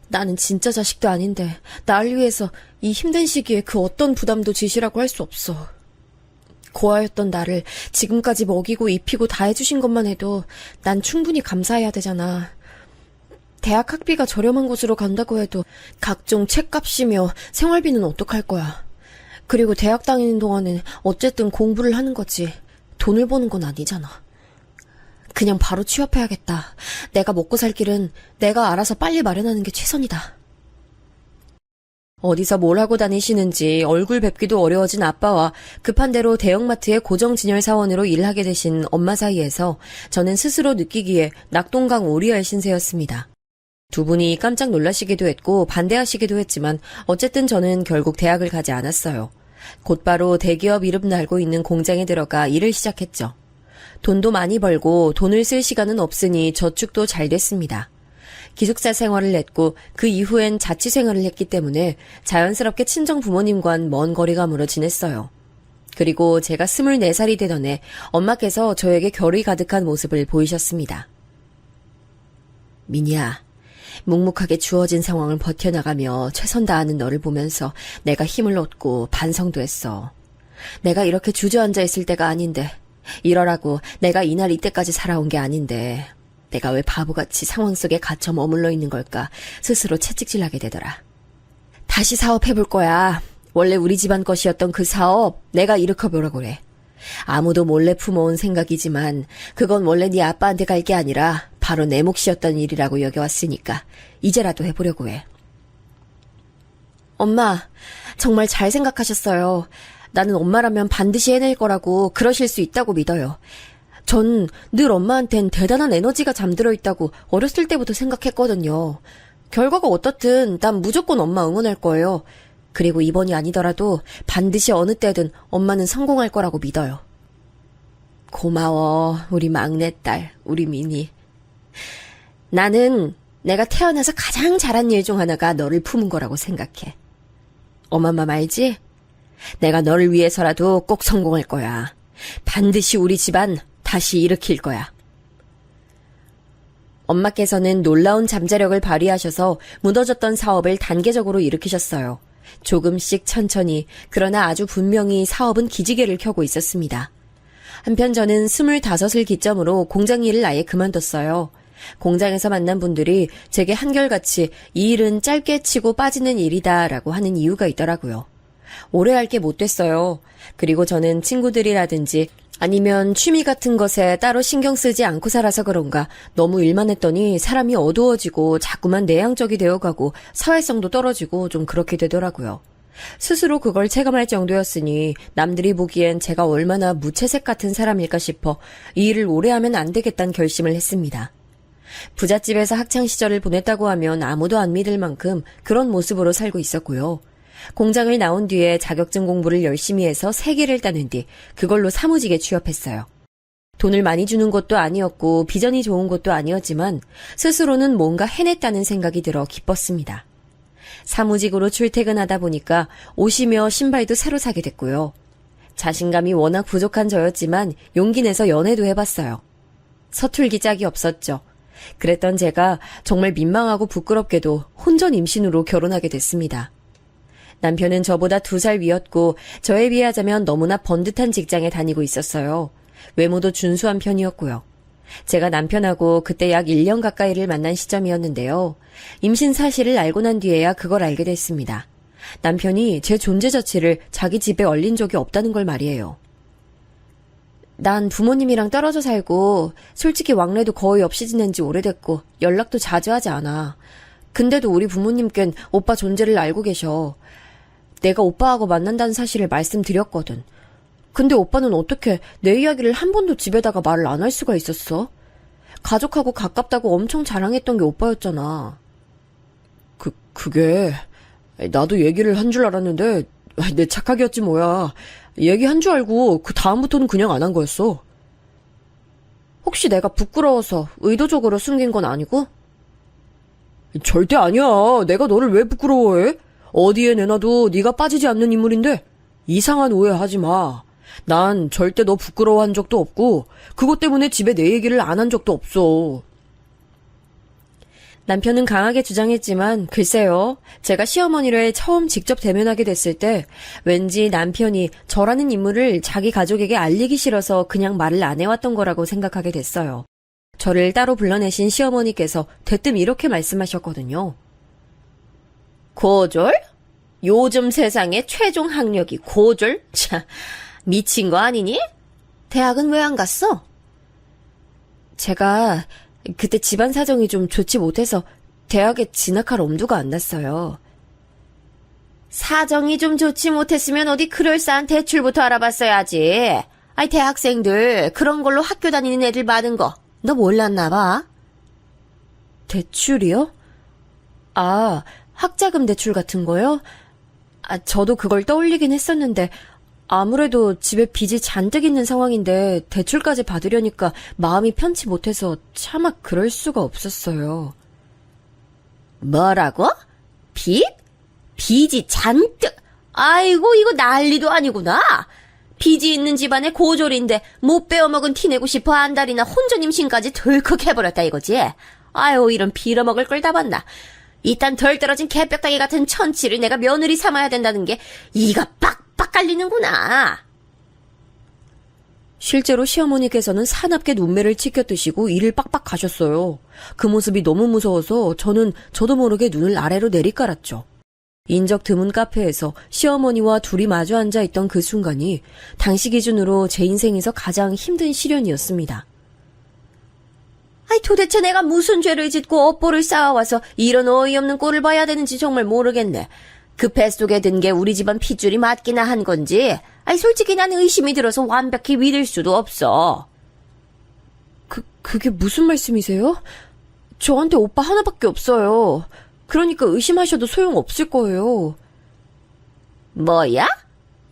[SPEAKER 2] 나는 진짜 자식도 아닌데 날 위해서 이 힘든 시기에 그 어떤 부담도 지시라고 할 수 없어. 고아였던 나를 지금까지 먹이고 입히고 다 해주신 것만 해도 난 충분히 감사해야 되잖아. 대학 학비가 저렴한 곳으로 간다고 해도 각종 책값이며 생활비는 어떡할 거야. 그리고 대학 다니는 동안은 어쨌든 공부를 하는 거지. 돈을 버는 건 아니잖아. 그냥 바로 취업해야겠다. 내가 먹고 살 길은 내가 알아서 빨리 마련하는 게 최선이다. 어디서 뭘 하고 다니시는지 얼굴 뵙기도 어려워진 아빠와 급한 대로 대형마트의 고정진열 사원으로 일하게 되신 엄마 사이에서 저는 스스로 느끼기에 낙동강 오리알 신세였습니다. 두 분이 깜짝 놀라시기도 했고 반대하시기도 했지만 어쨌든 저는 결국 대학을 가지 않았어요. 곧바로 대기업 이름 달고 있는 공장에 들어가 일을 시작했죠. 돈도 많이 벌고 돈을 쓸 시간은 없으니 저축도 잘 됐습니다. 기숙사 생활을 했고 그 이후엔 자취 생활을 했기 때문에 자연스럽게 친정 부모님과는 먼 거리감으로 지냈어요. 그리고 제가 24살이 되던 해 엄마께서 저에게 결의 가득한 모습을 보이셨습니다. 민희야, 묵묵하게 주어진 상황을 버텨나가며 최선 다하는 너를 보면서 내가 힘을 얻고 반성도 했어. 내가 이렇게 주저앉아 있을 때가 아닌데, 이러라고 내가 이날 이때까지 살아온 게 아닌데 내가 왜 바보같이 상황 속에 갇혀 머물러 있는 걸까 스스로 채찍질하게 되더라. 다시 사업해볼 거야. 원래 우리 집안 것이었던 그 사업 내가 일으켜보라고 그래. 아무도 몰래 품어온 생각이지만 그건 원래 네 아빠한테 갈 게 아니라 바로 내 몫이었던 일이라고 여겨왔으니까 이제라도 해보려고 해. 엄마, 정말 잘 생각하셨어요. 나는 엄마라면 반드시 해낼 거라고 그러실 수 있다고 믿어요. 전 늘 엄마한텐 대단한 에너지가 잠들어 있다고 어렸을 때부터 생각했거든요. 결과가 어떻든 난 무조건 엄마 응원할 거예요. 그리고 이번이 아니더라도 반드시 어느 때든 엄마는 성공할 거라고 믿어요. 고마워, 우리 막내딸, 우리 미니. 나는 내가 태어나서 가장 잘한 일 중 하나가 너를 품은 거라고 생각해. 엄마 맘 알지? 내가 너를 위해서라도 꼭 성공할 거야. 반드시 우리 집안 다시 일으킬 거야. 엄마께서는 놀라운 잠재력을 발휘하셔서 무너졌던 사업을 단계적으로 일으키셨어요. 조금씩 천천히, 그러나 아주 분명히 사업은 기지개를 켜고 있었습니다. 한편 저는 25을 기점으로 공장 일을 아예 그만뒀어요. 공장에서 만난 분들이 제게 한결같이 이 일은 짧게 치고 빠지는 일이다라고 하는 이유가 있더라고요. 오래 할 게 못 됐어요. 그리고 저는 친구들이라든지 아니면 취미 같은 것에 따로 신경 쓰지 않고 살아서 그런가 너무 일만 했더니 사람이 어두워지고 자꾸만 내향적이 되어가고 사회성도 떨어지고 좀 그렇게 되더라고요. 스스로 그걸 체감할 정도였으니 남들이 보기엔 제가 얼마나 무채색 같은 사람일까 싶어 이 일을 오래 하면 안 되겠다는 결심을 했습니다. 부잣집에서 학창시절을 보냈다고 하면 아무도 안 믿을 만큼 그런 모습으로 살고 있었고요. 공장을 나온 뒤에 자격증 공부를 열심히 해서 3개를 따는 뒤 그걸로 사무직에 취업했어요. 돈을 많이 주는 것도 아니었고 비전이 좋은 것도 아니었지만 스스로는 뭔가 해냈다는 생각이 들어 기뻤습니다. 사무직으로 출퇴근하다 보니까 옷이며 신발도 새로 사게 됐고요. 자신감이 워낙 부족한 저였지만 용기 내서 연애도 해봤어요. 서툴기 짝이 없었죠. 그랬던 제가 정말 민망하고 부끄럽게도 혼전 임신으로 결혼하게 됐습니다. 남편은 저보다 2살 위였고 저에 비하자면 너무나 번듯한 직장에 다니고 있었어요. 외모도 준수한 편이었고요. 제가 남편하고 그때 약 1년 가까이를 만난 시점이었는데요. 임신 사실을 알고 난 뒤에야 그걸 알게 됐습니다. 남편이 제 존재 자체를 자기 집에 얼린 적이 없다는 걸 말이에요. 난 부모님이랑 떨어져 살고 솔직히 왕래도 거의 없이 지낸 지 오래됐고 연락도 자주 하지 않아. 근데도 우리 부모님께는 오빠 존재를 알고 계셔. 내가 오빠하고 만난다는 사실을 말씀드렸거든. 근데 오빠는 어떻게 내 이야기를 한 번도 집에다가 말을 안 할 수가 있었어? 가족하고 가깝다고 엄청 자랑했던 게 오빠였잖아. 그게 나도 얘기를 한 줄 알았는데 내 착각이었지 뭐야. 얘기한 줄 알고 그 다음부터는 그냥 안 한 거였어. 혹시 내가 부끄러워서 의도적으로 숨긴 건 아니고? 절대 아니야. 내가 너를 왜 부끄러워해? 어디에 내놔도 네가 빠지지 않는 인물인데 이상한 오해하지 마. 난 절대 너 부끄러워한 적도 없고 그것 때문에 집에 내 얘기를 안 한 적도 없어. 남편은 강하게 주장했지만 글쎄요. 제가 시어머니를 처음 직접 대면하게 됐을 때 왠지 남편이 저라는 인물을 자기 가족에게 알리기 싫어서 그냥 말을 안 해왔던 거라고 생각하게 됐어요. 저를 따로 불러내신 시어머니께서 대뜸 이렇게 말씀하셨거든요. 고졸? 요즘 세상에 최종 학력이 고졸? 참, 미친 거 아니니? 대학은 왜 안 갔어? 제가 그때 집안 사정이 좀 좋지 못해서 대학에 진학할 엄두가 안 났어요. 사정이 좀 좋지 못했으면 어디 그럴싸한 대출부터 알아봤어야지. 아이, 대학생들 그런 걸로 학교 다니는 애들 많은 거 너 몰랐나 봐. 대출이요? 아, 학자금 대출 같은 거요? 아, 저도 그걸 떠올리긴 했었는데 아무래도 집에 빚이 잔뜩 있는 상황인데 대출까지 받으려니까 마음이 편치 못해서 차마 그럴 수가 없었어요. 뭐라고? 빚? 빚이 잔뜩? 아이고, 이거 난리도 아니구나. 빚이 있는 집안의 고졸인데 못 빼어먹은 티내고 싶어 안달이나 혼전 임신까지 덜컥 해버렸다 이거지. 아유, 이런 빌어먹을 걸 다 봤나. 이딴 덜 떨어진 개뼈다귀 같은 천치를 내가 며느리 삼아야 된다는 게 이가 빡빡 깔리는구나. 실제로 시어머니께서는 사납게 눈매를 치켜뜨시고 일을 빡빡 가셨어요. 그 모습이 너무 무서워서 저도 모르게 눈을 아래로 내리깔았죠. 인적 드문 카페에서 시어머니와 둘이 마주 앉아 있던 그 순간이 당시 기준으로 제 인생에서 가장 힘든 시련이었습니다. 아이, 도대체 내가 무슨 죄를 짓고 업보를 쌓아와서 이런 어이없는 꼴을 봐야 되는지 정말 모르겠네. 그 뱃속에 든 게 우리 집안 핏줄이 맞기나 한 건지, 아이, 솔직히 난 의심이 들어서 완벽히 믿을 수도 없어. 그게 무슨 말씀이세요? 저한테 오빠 하나밖에 없어요. 그러니까 의심하셔도 소용없을 거예요. 뭐야?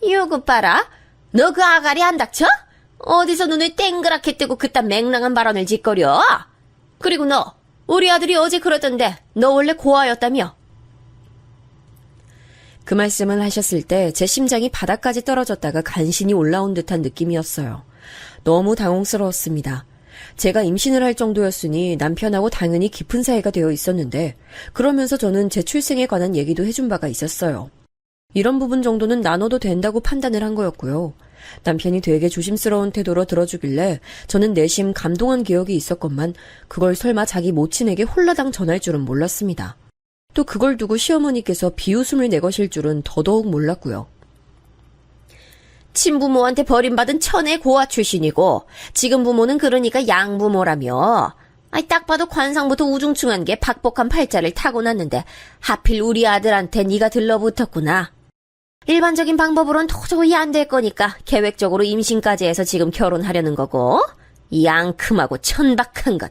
[SPEAKER 2] 요거 봐라. 너 그 아가리 안 닥쳐? 어디서 눈을 땡그랗게 뜨고 그딴 맹랑한 발언을 짓거려? 그리고 너, 우리 아들이 어제 그러던데 너 원래 고아였다며? 그 말씀을 하셨을 때 제 심장이 바닥까지 떨어졌다가 간신히 올라온 듯한 느낌이었어요. 너무 당혹스러웠습니다. 제가 임신을 할 정도였으니 남편하고 당연히 깊은 사이가 되어 있었는데 그러면서 저는 제 출생에 관한 얘기도 해준 바가 있었어요. 이런 부분 정도는 나눠도 된다고 판단을 한 거였고요. 남편이 되게 조심스러운 태도로 들어주길래 저는 내심 감동한 기억이 있었건만 그걸 설마 자기 모친에게 홀라당 전할 줄은 몰랐습니다. 또 그걸 두고 시어머니께서 비웃음을 내거실 줄은 더더욱 몰랐고요. 친부모한테 버림받은 천의 고아 출신이고 지금 부모는 그러니까 양부모라며. 아이, 딱 봐도 관상부터 우중충한 게 박복한 팔자를 타고났는데 하필 우리 아들한테 네가 들러붙었구나. 일반적인 방법으론 도저히 안 될 거니까 계획적으로 임신까지 해서 지금 결혼하려는 거고. 양큼하고 천박한 것.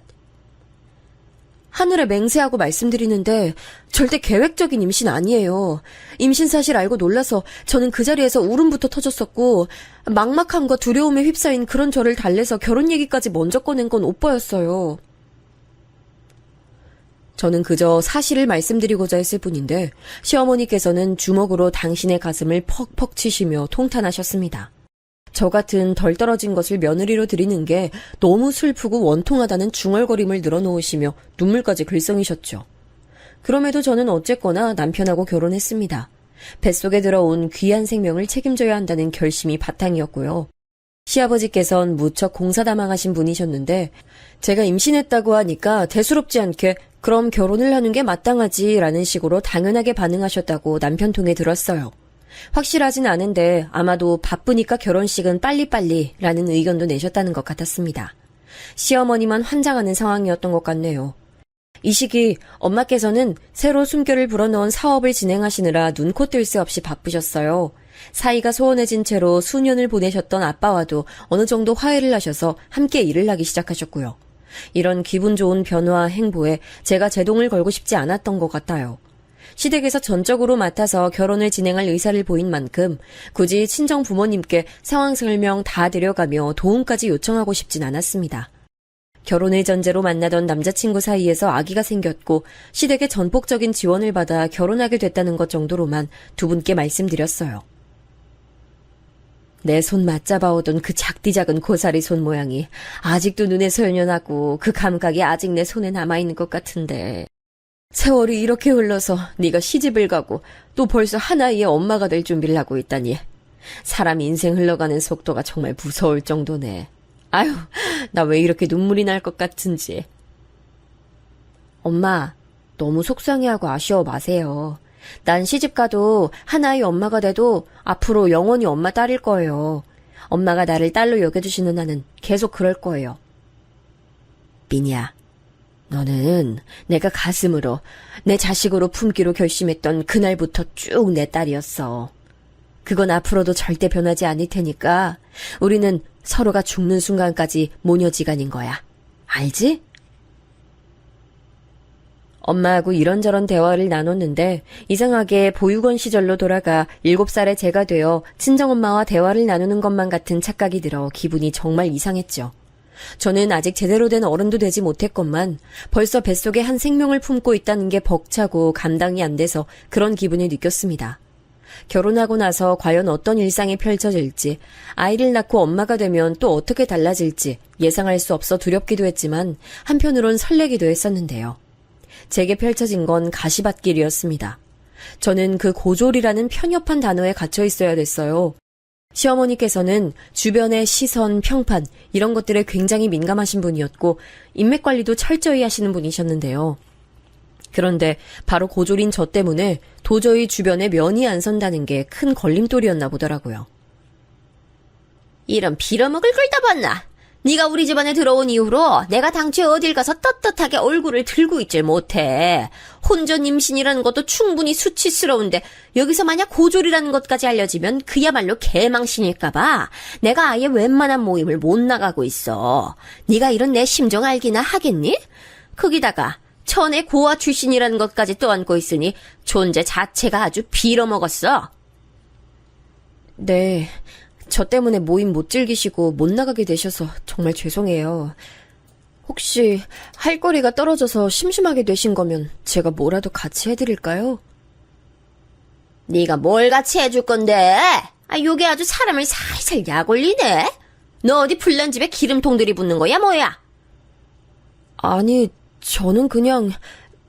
[SPEAKER 2] 하늘에 맹세하고 말씀드리는데 절대 계획적인 임신 아니에요. 임신 사실 알고 놀라서 저는 그 자리에서 울음부터 터졌었고 막막함과 두려움에 휩싸인 그런 저를 달래서 결혼 얘기까지 먼저 꺼낸 건 오빠였어요. 저는 그저 사실을 말씀드리고자 했을 뿐인데 시어머니께서는 주먹으로 당신의 가슴을 퍽퍽 치시며 통탄하셨습니다. 저 같은 덜 떨어진 것을 며느리로 드리는 게 너무 슬프고 원통하다는 중얼거림을 늘어놓으시며 눈물까지 글썽이셨죠. 그럼에도 저는 어쨌거나 남편하고 결혼했습니다. 뱃속에 들어온 귀한 생명을 책임져야 한다는 결심이 바탕이었고요. 시아버지께선 무척 공사다망하신 분이셨는데 제가 임신했다고 하니까 대수롭지 않게 그럼 결혼을 하는 게 마땅하지라는 식으로 당연하게 반응하셨다고 남편 통해 들었어요. 확실하진 않은데 아마도 바쁘니까 결혼식은 빨리빨리라는 의견도 내셨다는 것 같았습니다. 시어머니만 환장하는 상황이었던 것 같네요. 이 시기 엄마께서는 새로 숨결을 불어넣은 사업을 진행하시느라 눈코 뜰 새 없이 바쁘셨어요. 사이가 소원해진 채로 수년을 보내셨던 아빠와도 어느 정도 화해를 하셔서 함께 일을 하기 시작하셨고요. 이런 기분 좋은 변화와 행보에 제가 제동을 걸고 싶지 않았던 것 같아요. 시댁에서 전적으로 맡아서 결혼을 진행할 의사를 보인 만큼 굳이 친정 부모님께 상황 설명 다 드려가며 도움까지 요청하고 싶진 않았습니다. 결혼을 전제로 만나던 남자친구 사이에서 아기가 생겼고 시댁의 전폭적인 지원을 받아 결혼하게 됐다는 것 정도로만 두 분께 말씀드렸어요. 내 손 맞잡아오던 그 작디 작은 고사리 손 모양이 아직도 눈에 설련하고 그 감각이 아직 내 손에 남아있는 것 같은데 세월이 이렇게 흘러서 네가 시집을 가고 또 벌써 하나의 엄마가 될 준비를 하고 있다니 사람 인생 흘러가는 속도가 정말 무서울 정도네. 아유, 나 왜 이렇게 눈물이 날 것 같은지. 엄마, 너무 속상해하고 아쉬워 마세요. 난 시집가도 하나의 엄마가 돼도 앞으로 영원히 엄마 딸일 거예요. 엄마가 나를 딸로 여겨주시는 한은 계속 그럴 거예요. 민이야, 너는 내가 가슴으로 내 자식으로 품기로 결심했던 그날부터 쭉 내 딸이었어. 그건 앞으로도 절대 변하지 않을 테니까 우리는 서로가 죽는 순간까지 모녀지간인 거야. 알지? 엄마하고 이런저런 대화를 나눴는데 이상하게 보육원 시절로 돌아가 7살의 제가 되어 친정엄마와 대화를 나누는 것만 같은 착각이 들어 기분이 정말 이상했죠. 저는 아직 제대로 된 어른도 되지 못했건만 벌써 뱃속에 한 생명을 품고 있다는 게 벅차고 감당이 안 돼서 그런 기분을 느꼈습니다. 결혼하고 나서 과연 어떤 일상이 펼쳐질지, 아이를 낳고 엄마가 되면 또 어떻게 달라질지 예상할 수 없어 두렵기도 했지만 한편으론 설레기도 했었는데요. 제게 펼쳐진 건 가시밭길이었습니다. 저는 그 고졸이라는 편협한 단어에 갇혀 있어야 됐어요. 시어머니께서는 주변의 시선, 평판 이런 것들에 굉장히 민감하신 분이었고 인맥관리도 철저히 하시는 분이셨는데요. 그런데 바로 고졸인 저 때문에 도저히 주변에 면이 안 선다는 게 큰 걸림돌이었나 보더라고요. 이런 빌어먹을 걸 다 봤나? 네가 우리 집안에 들어온 이후로 내가 당초에 어딜 가서 떳떳하게 얼굴을 들고 있질 못해. 혼전 임신이라는 것도 충분히 수치스러운데 여기서 만약 고졸이라는 것까지 알려지면 그야말로 개망신일까봐 내가 아예 웬만한 모임을 못 나가고 있어. 네가 이런 내 심정 알기나 하겠니? 거기다가 천의 고아 출신이라는 것까지 떠안고 있으니 존재 자체가 아주 빌어먹었어. 네, 저 때문에 모임 못 즐기시고 못 나가게 되셔서 정말 죄송해요. 혹시 할 거리가 떨어져서 심심하게 되신 거면 제가 뭐라도 같이 해드릴까요? 네가 뭘 같이 해줄 건데? 요게 아주 사람을 살살 약 올리네? 너 어디 불난 집에 기름통들이 붙는 거야 뭐야? 아니, 저는 그냥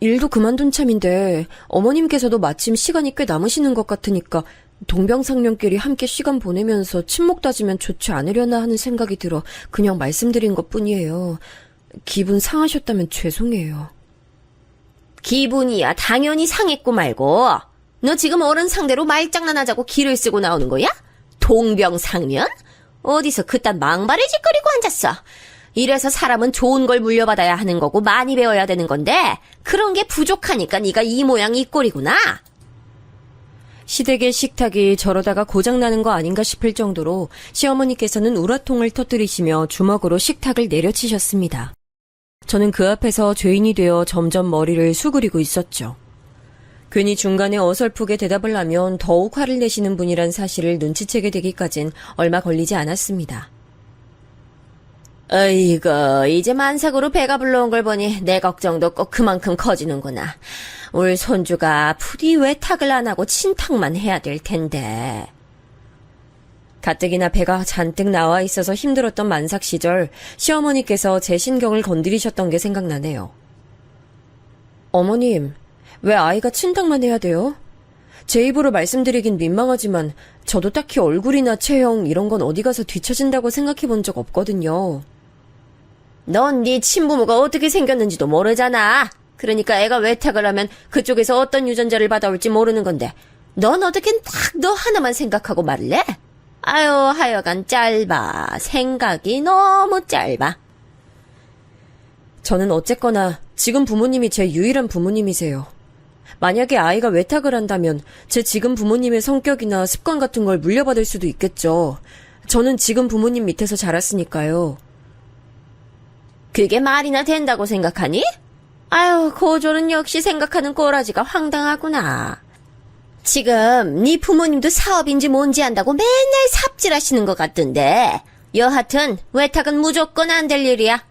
[SPEAKER 2] 일도 그만둔 참인데 어머님께서도 마침 시간이 꽤 남으시는 것 같으니까 동병상련끼리 함께 시간 보내면서 친목 다지면 좋지 않으려나 하는 생각이 들어 그냥 말씀드린 것뿐이에요. 기분 상하셨다면 죄송해요. 기분이야 당연히 상했고 말고. 너 지금 어른 상대로 말장난하자고 기를 쓰고 나오는 거야? 동병상련? 어디서 그딴 망발을 짓거리고 앉았어. 이래서 사람은 좋은 걸 물려받아야 하는 거고 많이 배워야 되는 건데 그런 게 부족하니까 네가 이 모양 이 꼴이구나. 시댁의 식탁이 저러다가 고장나는 거 아닌가 싶을 정도로 시어머니께서는 우라통을 터뜨리시며 주먹으로 식탁을 내려치셨습니다. 저는 그 앞에서 죄인이 되어 점점 머리를 수그리고 있었죠. 괜히 중간에 어설프게 대답을 하면 더욱 화를 내시는 분이란 사실을 눈치채게 되기까진 얼마 걸리지 않았습니다. 어이구, 이제 만삭으로 배가 불러온 걸 보니 내 걱정도 꼭 그만큼 커지는구나. 울 손주가 부디 외탁을 안 하고 친탁만 해야 될 텐데. 가뜩이나 배가 잔뜩 나와 있어서 힘들었던 만삭 시절 시어머니께서 제 신경을 건드리셨던 게 생각나네요. 어머님, 왜 아이가 친탁만 해야 돼요? 제 입으로 말씀드리긴 민망하지만 저도 딱히 얼굴이나 체형 이런 건 어디 가서 뒤처진다고 생각해 본 적 없거든요. 넌 네 친부모가 어떻게 생겼는지도 모르잖아. 그러니까 애가 외탁을 하면 그쪽에서 어떤 유전자를 받아올지 모르는 건데 넌 어떻게 딱 너 하나만 생각하고 말을 해? 아유, 하여간 짧아. 생각이 너무 짧아. 저는 어쨌거나 지금 부모님이 제 유일한 부모님이세요. 만약에 아이가 외탁을 한다면 제 지금 부모님의 성격이나 습관 같은 걸 물려받을 수도 있겠죠. 저는 지금 부모님 밑에서 자랐으니까요. 그게 말이나 된다고 생각하니? 아유, 고졸은 역시 생각하는 꼬라지가 황당하구나. 지금 네 부모님도 사업인지 뭔지 안다고 맨날 삽질하시는 것 같던데. 여하튼 외탁은 무조건 안 될 일이야.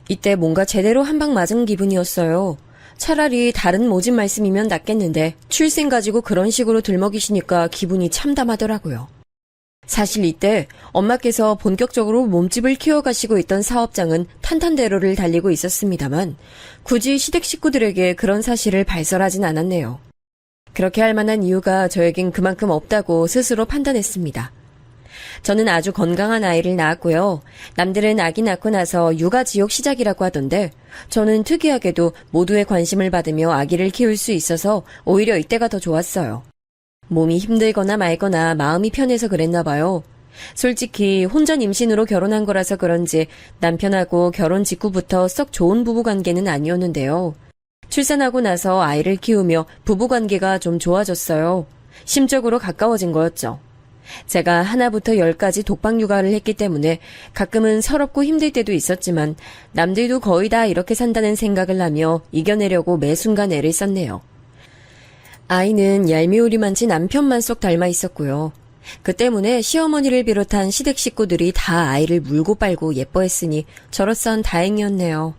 [SPEAKER 2] 이때 뭔가 제대로 한 방 맞은 기분이었어요. 차라리 다른 모진 말씀이면 낫겠는데 출생 가지고 그런 식으로 들먹이시니까 기분이 참담하더라고요. 사실 이때 엄마께서 본격적으로 몸집을 키워가시고 있던 사업장은 탄탄대로를 달리고 있었습니다만 굳이 시댁 식구들에게 그런 사실을 발설하진 않았네요. 그렇게 할 만한 이유가 저에겐 그만큼 없다고 스스로 판단했습니다. 저는 아주 건강한 아이를 낳았고요. 남들은 아기 낳고 나서 육아지옥 시작이라고 하던데 저는 특이하게도 모두의 관심을 받으며 아기를 키울 수 있어서 오히려 이때가 더 좋았어요. 몸이 힘들거나 말거나 마음이 편해서 그랬나 봐요. 솔직히 혼전 임신으로 결혼한 거라서 그런지 남편하고 결혼 직후부터 썩 좋은 부부관계는 아니었는데요. 출산하고 나서 아이를 키우며 부부관계가 좀 좋아졌어요. 심적으로 가까워진 거였죠. 제가 하나부터 10까지 독박 육아를 했기 때문에 가끔은 서럽고 힘들 때도 있었지만 남들도 거의 다 이렇게 산다는 생각을 하며 이겨내려고 매 순간 애를 썼네요. 아이는 얄미우리만치 남편만 쏙 닮아 있었고요. 그 때문에 시어머니를 비롯한 시댁 식구들이 다 아이를 물고 빨고 예뻐했으니 저로선 다행이었네요.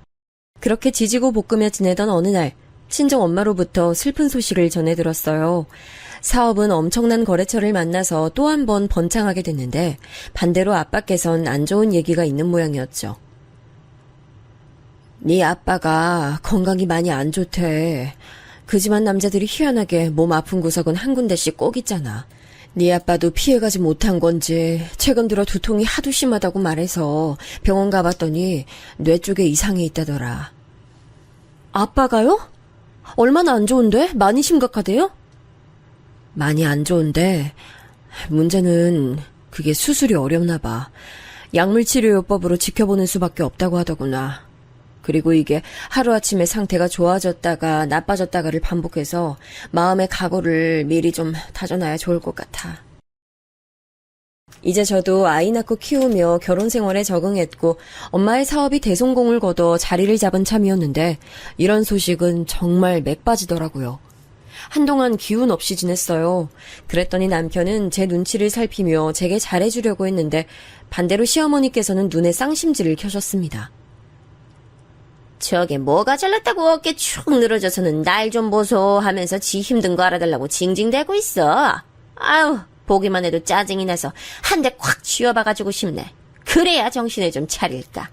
[SPEAKER 2] 그렇게 지지고 볶으며 지내던 어느 날 친정 엄마로부터 슬픈 소식을 전해 들었어요. 사업은 엄청난 거래처를 만나서 또 한 번 번창하게 됐는데 반대로 아빠께선 안 좋은 얘기가 있는 모양이었죠. 네 아빠가 건강이 많이 안 좋대. 그 집안 남자들이 희한하게 몸 아픈 구석은 한 군데씩 꼭 있잖아. 네 아빠도 피해가지 못한 건지 최근 들어 두통이 하도 심하다고 말해서 병원 가봤더니 뇌 쪽에 이상이 있다더라. 아빠가요? 얼마나 안 좋은데? 많이 심각하대요? 많이 안 좋은데 문제는 그게 수술이 어렵나 봐. 약물치료요법으로 지켜보는 수밖에 없다고 하더구나. 그리고 이게 하루아침에 상태가 좋아졌다가 나빠졌다가를 반복해서 마음의 각오를 미리 좀 다져놔야 좋을 것 같아. 이제 저도 아이 낳고 키우며 결혼 생활에 적응했고 엄마의 사업이 대성공을 거둬 자리를 잡은 참이었는데 이런 소식은 정말 맥 빠지더라고요. 한동안 기운 없이 지냈어요. 그랬더니 남편은 제 눈치를 살피며 제게 잘해주려고 했는데 반대로 시어머니께서는 눈에 쌍심지를 켜셨습니다. 저게 뭐가 잘났다고 어깨 축 늘어져서는 날 좀 보소 하면서 지 힘든 거 알아달라고 징징대고 있어. 아유, 보기만 해도 짜증이 나서 한 대 콱 쥐어봐가지고 싶네. 그래야 정신을 좀 차릴까.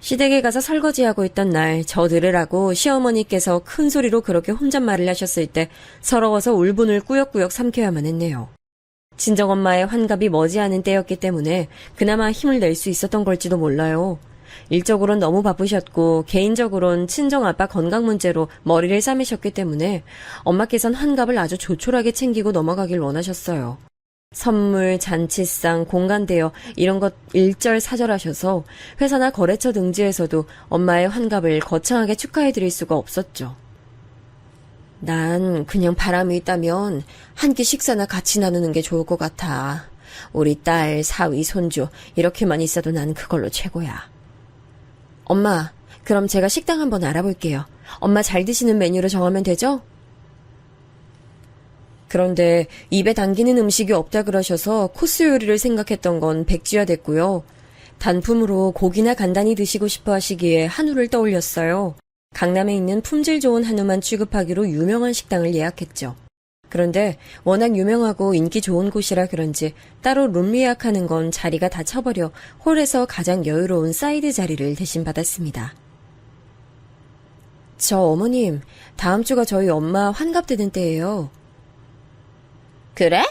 [SPEAKER 2] 시댁에 가서 설거지하고 있던 날 저 들으라고 시어머니께서 큰 소리로 그렇게 혼잣말을 하셨을 때 서러워서 울분을 꾸역꾸역 삼켜야만 했네요. 친정엄마의 환갑이 머지않은 때였기 때문에 그나마 힘을 낼 수 있었던 걸지도 몰라요. 일적으론 너무 바쁘셨고 개인적으론 친정아빠 건강 문제로 머리를 싸매셨기 때문에 엄마께선 환갑을 아주 조촐하게 챙기고 넘어가길 원하셨어요. 선물, 잔치상, 공간 대여 이런 것 일절사절하셔서 회사나 거래처 등지에서도 엄마의 환갑을 거창하게 축하해드릴 수가 없었죠. 난 그냥 바람이 있다면 한 끼 식사나 같이 나누는 게 좋을 것 같아. 우리 딸, 사위, 손주 이렇게만 있어도 난 그걸로 최고야. 엄마, 그럼 제가 식당 한번 알아볼게요. 엄마 잘 드시는 메뉴로 정하면 되죠? 그런데 입에 당기는 음식이 없다 그러셔서 코스 요리를 생각했던 건 백지화됐고요. 단품으로 고기나 간단히 드시고 싶어 하시기에 한우를 떠올렸어요. 강남에 있는 품질 좋은 한우만 취급하기로 유명한 식당을 예약했죠. 그런데 워낙 유명하고 인기 좋은 곳이라 그런지 따로 룸 예약하는 건 자리가 다 차버려 홀에서 가장 여유로운 사이드 자리를 대신 받았습니다. 저 어머님, 다음 주가 저희 엄마 환갑되는 때예요. 그래?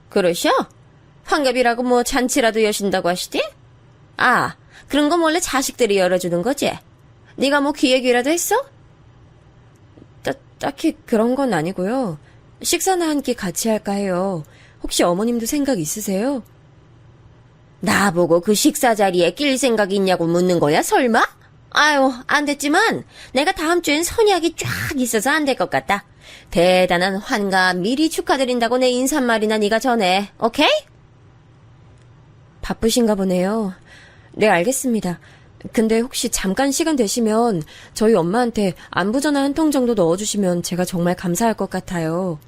[SPEAKER 2] 그러셔? 환갑이라고 뭐 잔치라도 여신다고 하시디? 아, 그런 건 원래 자식들이 열어주는 거지? 네가 뭐 기획이라도 했어? 딱히 그런 건 아니고요. 식사나 한 끼 같이 할까 해요. 혹시 어머님도 생각 있으세요? 나보고 그 식사 자리에 낄 생각이 있냐고 묻는 거야, 설마? 아유, 안 됐지만 내가 다음 주엔 선약이 쫙 있어서 안 될 것 같다. 대단한 환갑 미리 축하드린다고 내 인사말이나 네가 전해, 오케이? 바쁘신가 보네요. 네, 알겠습니다. 근데 혹시 잠깐 시간 되시면 저희 엄마한테 안부전화 한 통 정도 넣어주시면 제가 정말 감사할 것 같아요.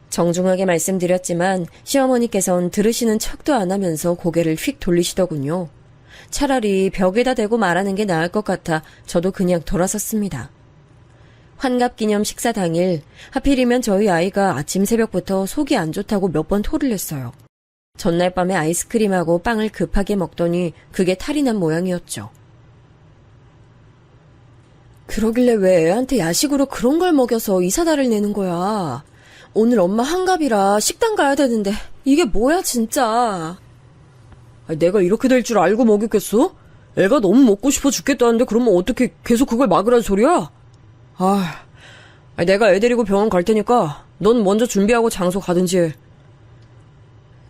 [SPEAKER 2] 정중하게 말씀드렸지만 시어머니께선 들으시는 척도 안 하면서 고개를 휙 돌리시더군요. 차라리 벽에다 대고 말하는 게 나을 것 같아 저도 그냥 돌아섰습니다. 환갑기념 식사 당일 하필이면 저희 아이가 아침 새벽부터 속이 안 좋다고 몇 번 토를 냈어요. 전날 밤에 아이스크림하고 빵을 급하게 먹더니 그게 탈이 난 모양이었죠. 그러길래 왜 애한테 야식으로 그런 걸 먹여서 이 사달을 내는 거야. 오늘 엄마 환갑이라 식당 가야 되는데 이게 뭐야 진짜. 내가 이렇게 될 줄 알고 먹였겠어? 애가 너무 먹고 싶어 죽겠다는데 그러면 어떻게 계속 그걸 막으라는 소리야? 내가 애 데리고 병원 갈 테니까 넌 먼저 준비하고 장소 가든지 해.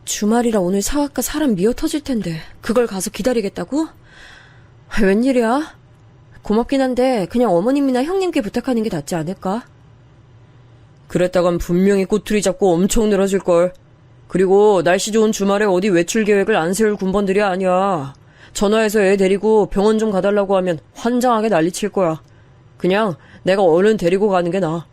[SPEAKER 2] 주말이라 오늘 사학과 사람 미어 터질 텐데 그걸 가서 기다리겠다고? 웬일이야? 고맙긴 한데 그냥 어머님이나 형님께 부탁하는 게 낫지 않을까? 그랬다간 분명히 꼬투리 잡고 엄청 늘어질걸. 그리고 날씨 좋은 주말에 어디 외출 계획을 안 세울 군번들이 아니야. 전화해서 애 데리고 병원 좀 가달라고 하면 환장하게 난리칠 거야. 그냥 내가 얼른 데리고 가는 게 나아.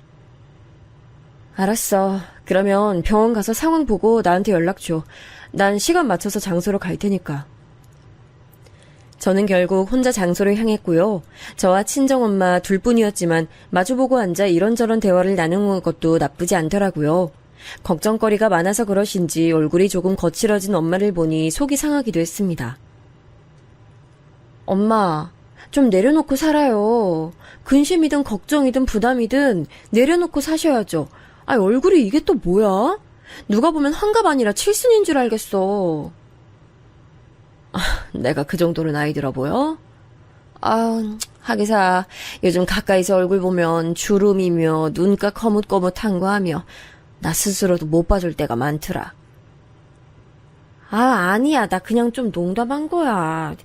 [SPEAKER 2] 알았어. 그러면 병원 가서 상황 보고 나한테 연락 줘. 난 시간 맞춰서 장소로 갈 테니까. 저는 결국 혼자 장소를 향했고요. 저와 친정엄마 둘뿐이었지만 마주보고 앉아 이런저런 대화를 나누는 것도 나쁘지 않더라고요. 걱정거리가 많아서 그러신지 얼굴이 조금 거칠어진 엄마를 보니 속이 상하기도 했습니다. 엄마, 좀 내려놓고 살아요. 근심이든 걱정이든 부담이든 내려놓고 사셔야죠. 얼굴이 이게 또 뭐야? 누가 보면 환갑 아니라 칠순인 줄 알겠어. 내가 그 정도로 나이 들어 보여? 하기사 요즘 가까이서 얼굴 보면 주름이며 눈가 거뭇거뭇한 거 하며 나 스스로도 못 봐줄 때가 많더라. 아니야. 나 그냥 좀 농담한 거야.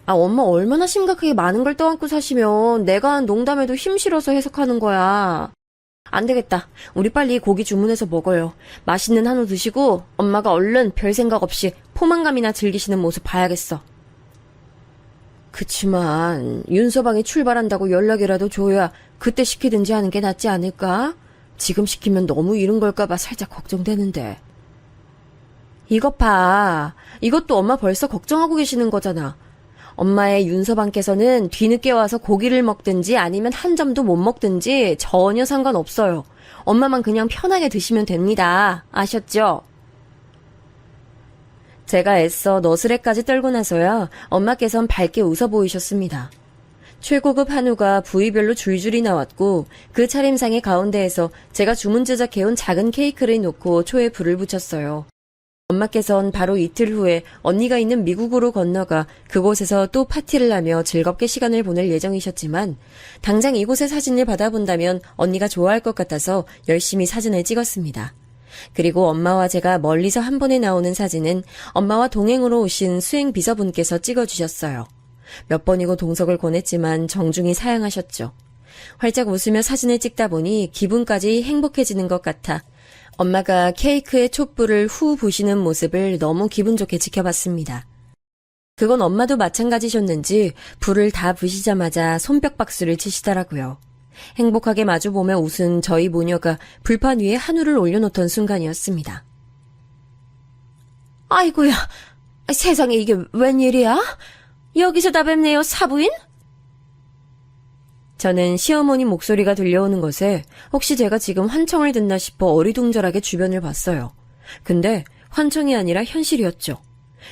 [SPEAKER 2] 엄마 얼마나 심각하게 많은 걸 떠안고 사시면 내가 한 농담에도 힘 실어서 해석하는 거야. 안 되겠다. 우리 빨리 고기 주문해서 먹어요. 맛있는 한우 드시고 엄마가 얼른 별 생각 없이 포만감이나 즐기시는 모습 봐야겠어. 그치만 윤서방이 출발한다고 연락이라도 줘야 그때 시키든지 하는 게 낫지 않을까? 지금 시키면 너무 이른 걸까봐 살짝 걱정되는데. 이것 봐. 이것도 엄마 벌써 걱정하고 계시는 거잖아. 엄마의 윤서방께서는 뒤늦게 와서 고기를 먹든지 아니면 한 점도 못 먹든지 전혀 상관없어요. 엄마만 그냥 편하게 드시면 됩니다. 아셨죠? 제가 애써 너스레까지 떨고 나서야 엄마께선 밝게 웃어 보이셨습니다. 최고급 한우가 부위별로 줄줄이 나왔고 그 차림상의 가운데에서 제가 주문 제작해온 작은 케이크를 놓고 초에 불을 붙였어요. 엄마께선 바로 이틀 후에 언니가 있는 미국으로 건너가 그곳에서 또 파티를 하며 즐겁게 시간을 보낼 예정이셨지만 당장 이곳의 사진을 받아본다면 언니가 좋아할 것 같아서 열심히 사진을 찍었습니다. 그리고 엄마와 제가 멀리서 한 번에 나오는 사진은 엄마와 동행으로 오신 수행 비서분께서 찍어주셨어요. 몇 번이고 동석을 권했지만 정중히 사양하셨죠. 활짝 웃으며 사진을 찍다 보니 기분까지 행복해지는 것 같아 엄마가 케이크에 촛불을 후 부시는 모습을 너무 기분 좋게 지켜봤습니다. 그건 엄마도 마찬가지셨는지 불을 다 부시자마자 손뼉박수를 치시더라고요. 행복하게 마주보며 웃은 저희 모녀가 불판 위에 한우를 올려놓던 순간이었습니다. 아이고야, 세상에 이게 웬일이야? 여기서 다 뵙네요, 사부인? 저는 시어머니 목소리가 들려오는 것에 혹시 제가 지금 환청을 듣나 싶어 어리둥절하게 주변을 봤어요. 근데 환청이 아니라 현실이었죠.